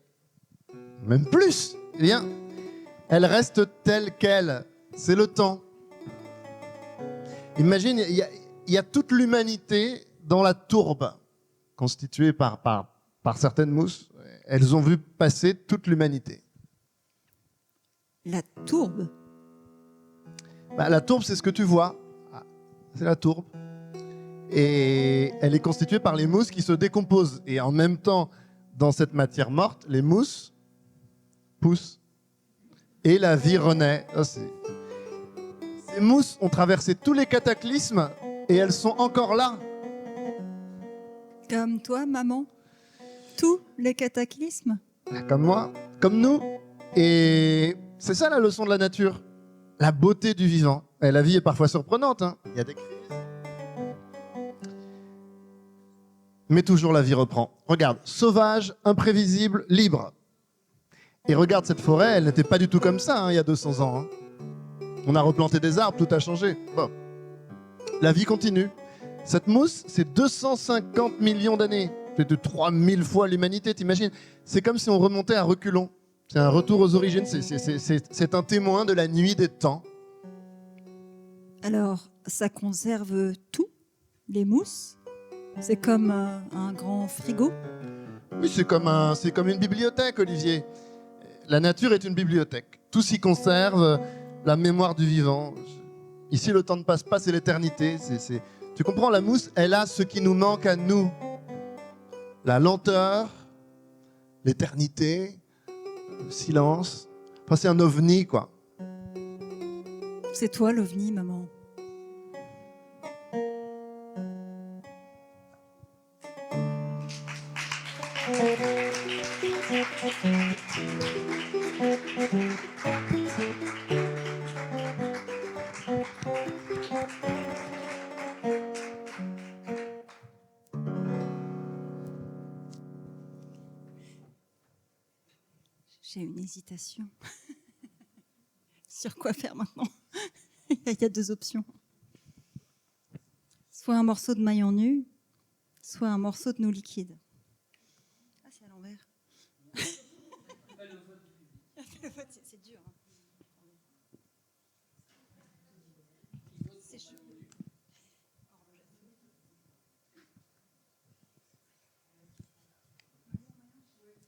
même plus, eh bien, elles restent telles quelles. C'est le temps. Imagine, il y a toute l'humanité dans la tourbe, constituée par certaines mousses. Elles ont vu passer toute l'humanité. La tourbe? Bah, la tourbe, c'est ce que tu vois. C'est la tourbe. Et elle est constituée par les mousses qui se décomposent. Et en même temps, dans cette matière morte, les mousses poussent. Et la vie renaît. Oh, ces mousses ont traversé tous les cataclysmes et elles sont encore là. Comme toi, maman? Tous les cataclysmes? Comme moi, comme nous. Et c'est ça la leçon de la nature. La beauté du vivant. Et la vie est parfois surprenante. Hein. Il y a des crises. Mais toujours la vie reprend. Regarde, sauvage, imprévisible, libre. Et regarde cette forêt, elle n'était pas du tout comme ça il y a 200 ans. Hein. On a replanté des arbres, tout a changé. Bon. La vie continue. Cette mousse, c'est 250 millions d'années. C'est de 3000 fois l'humanité, t'imagines? C'est comme si on remontait à reculons. C'est un retour aux origines, c'est un témoin de la nuit des temps. Alors, ça conserve tout, les mousses? C'est comme un grand frigo? Oui, c'est comme une bibliothèque, Olivier. La nature est une bibliothèque. Tout s'y conserve, la mémoire du vivant. Ici, le temps ne passe pas, c'est l'éternité. Tu comprends, la mousse, elle a ce qui nous manque à nous. La lenteur, l'éternité, le silence. Enfin, c'est un ovni, quoi. C'est toi l'ovni, maman. J'ai une hésitation. Sur quoi faire maintenant? Il y a deux options. Soit un morceau de maillon nu, soit un morceau de nous liquide. Ah, c'est à l'envers. C'est dur. Hein. C'est chaud.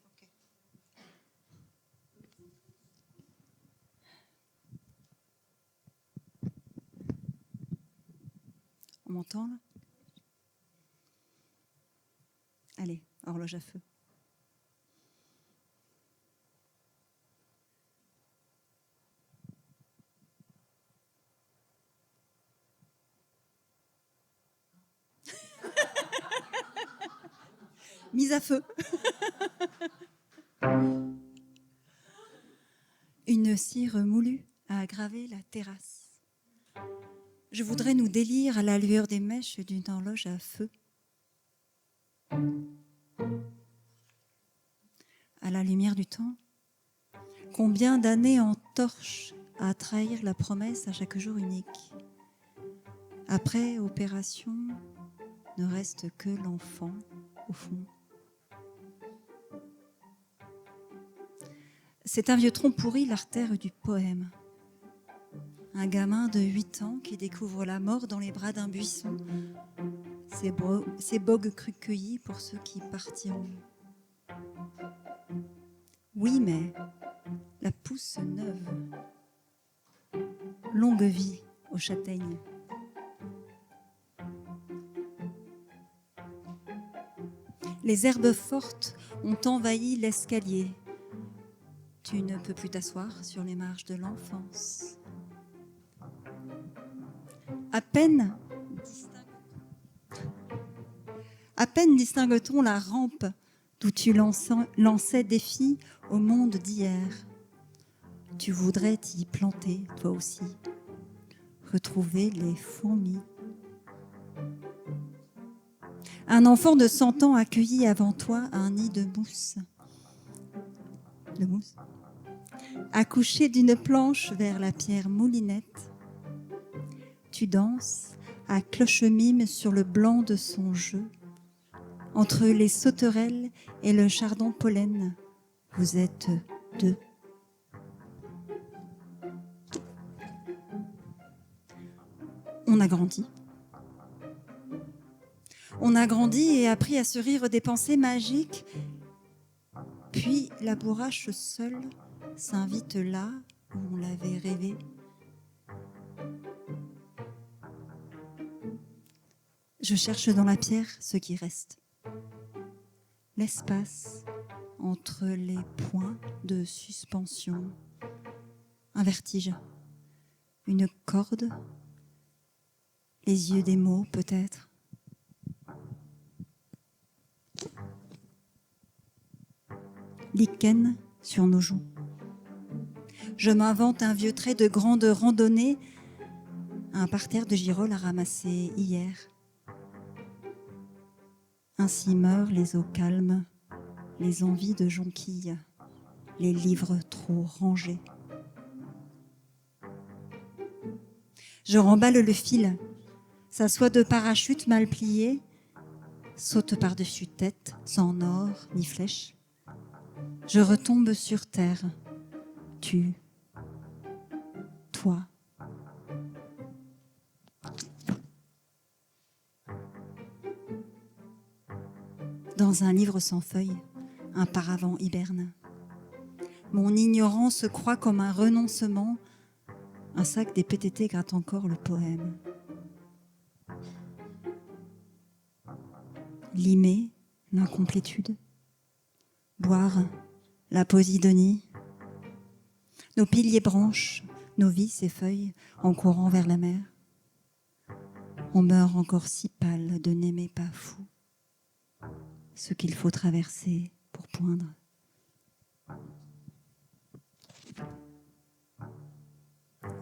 Ok. On m'entend là? Allez, horloge à feu. Mise à feu. Une cire moulue a aggravé la terrasse. Je voudrais nous délire à la lueur des mèches d'une horloge à feu. À la lumière du temps, combien d'années en torche à trahir la promesse à chaque jour unique. Après opération, ne reste que l'enfant au fond. C'est un vieux tronc pourri, l'artère du poème. Un gamin de 8 ans qui découvre la mort dans les bras d'un buisson. Ces bogues crus cueillis pour ceux qui partiront. Oui, mais la pousse neuve. Longue vie aux châtaignes. Les herbes fortes ont envahi l'escalier. Tu ne peux plus t'asseoir sur les marches de l'enfance. À peine distingue-t-on la rampe d'où tu lançais défi au monde d'hier. Tu voudrais t'y planter, toi aussi, retrouver les fourmis. Un enfant de 100 ans accueilli avant toi un nid de mousse. Accouché d'une planche vers la pierre moulinette. Tu danses à cloche-mime sur le blanc de son jeu. Entre les sauterelles et le chardon pollen, vous êtes deux. On a grandi. On a grandi et appris à se rire des pensées magiques. Puis la bourrache seule s'invite là où on l'avait rêvé. Je cherche dans la pierre ce qui reste. L'espace entre les points de suspension. Un vertige, une corde, les yeux des mots peut-être. Lichen sur nos joues. Je m'invente un vieux trait de grande randonnée, un parterre de girolles à ramasser hier. Ainsi meurent les eaux calmes, les envies de jonquilles, les livres trop rangés. Je remballe le fil, s'assoit de parachute mal plié, saute par-dessus tête, sans or ni flèche. Je retombe sur terre, toi. Dans un livre sans feuilles, un paravent hiberne. Mon ignorance croît comme un renoncement. Un sac des PTT gratte encore le poème. Limer l'incomplétude. Boire la posidonie. Nos piliers branches, nos vis et feuilles en courant vers la mer. On meurt encore si pâle de n'aimer pas fou ce qu'il faut traverser pour poindre.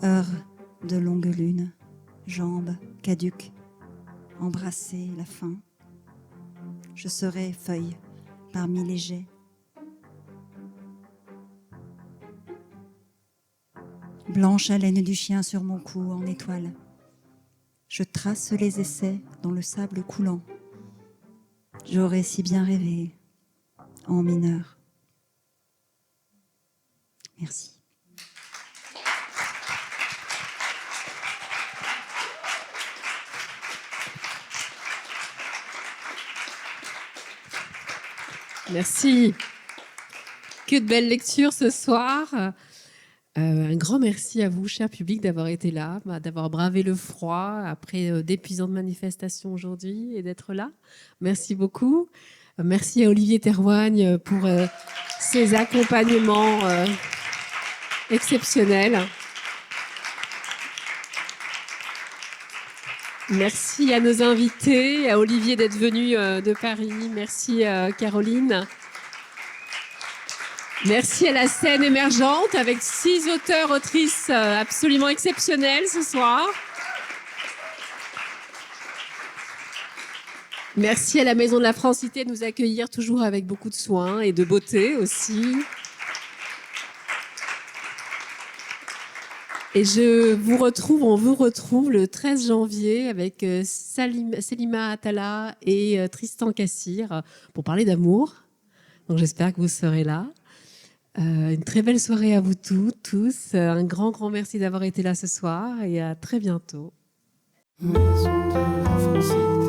Heure de longue lune, jambes caduques, embrasser la fin. Je serai feuille parmi les jets. Blanche haleine du chien sur mon cou en étoile. Je trace les essais dans le sable coulant. J'aurais si bien rêvé en mineur. Merci. Merci. Que de belles lectures ce soir. Un grand merci à vous, cher public, d'avoir été là, d'avoir bravé le froid après d'épuisantes manifestations aujourd'hui et d'être là. Merci beaucoup. Merci à Olivier Terroigne pour ses accompagnements exceptionnels. Merci à nos invités, à Olivier d'être venu de Paris. Merci Caroline. Merci à la scène émergente avec 6 auteurs, autrices absolument exceptionnels ce soir. Merci à la Maison de la Francité de nous accueillir toujours avec beaucoup de soin et de beauté aussi. Et on vous retrouve le 13 janvier avec Selima Atala et Tristan Cassir pour parler d'amour. Donc j'espère que vous serez là. Une très belle soirée à vous tous. Un grand merci d'avoir été là ce soir et à très bientôt. Maison de la Francité.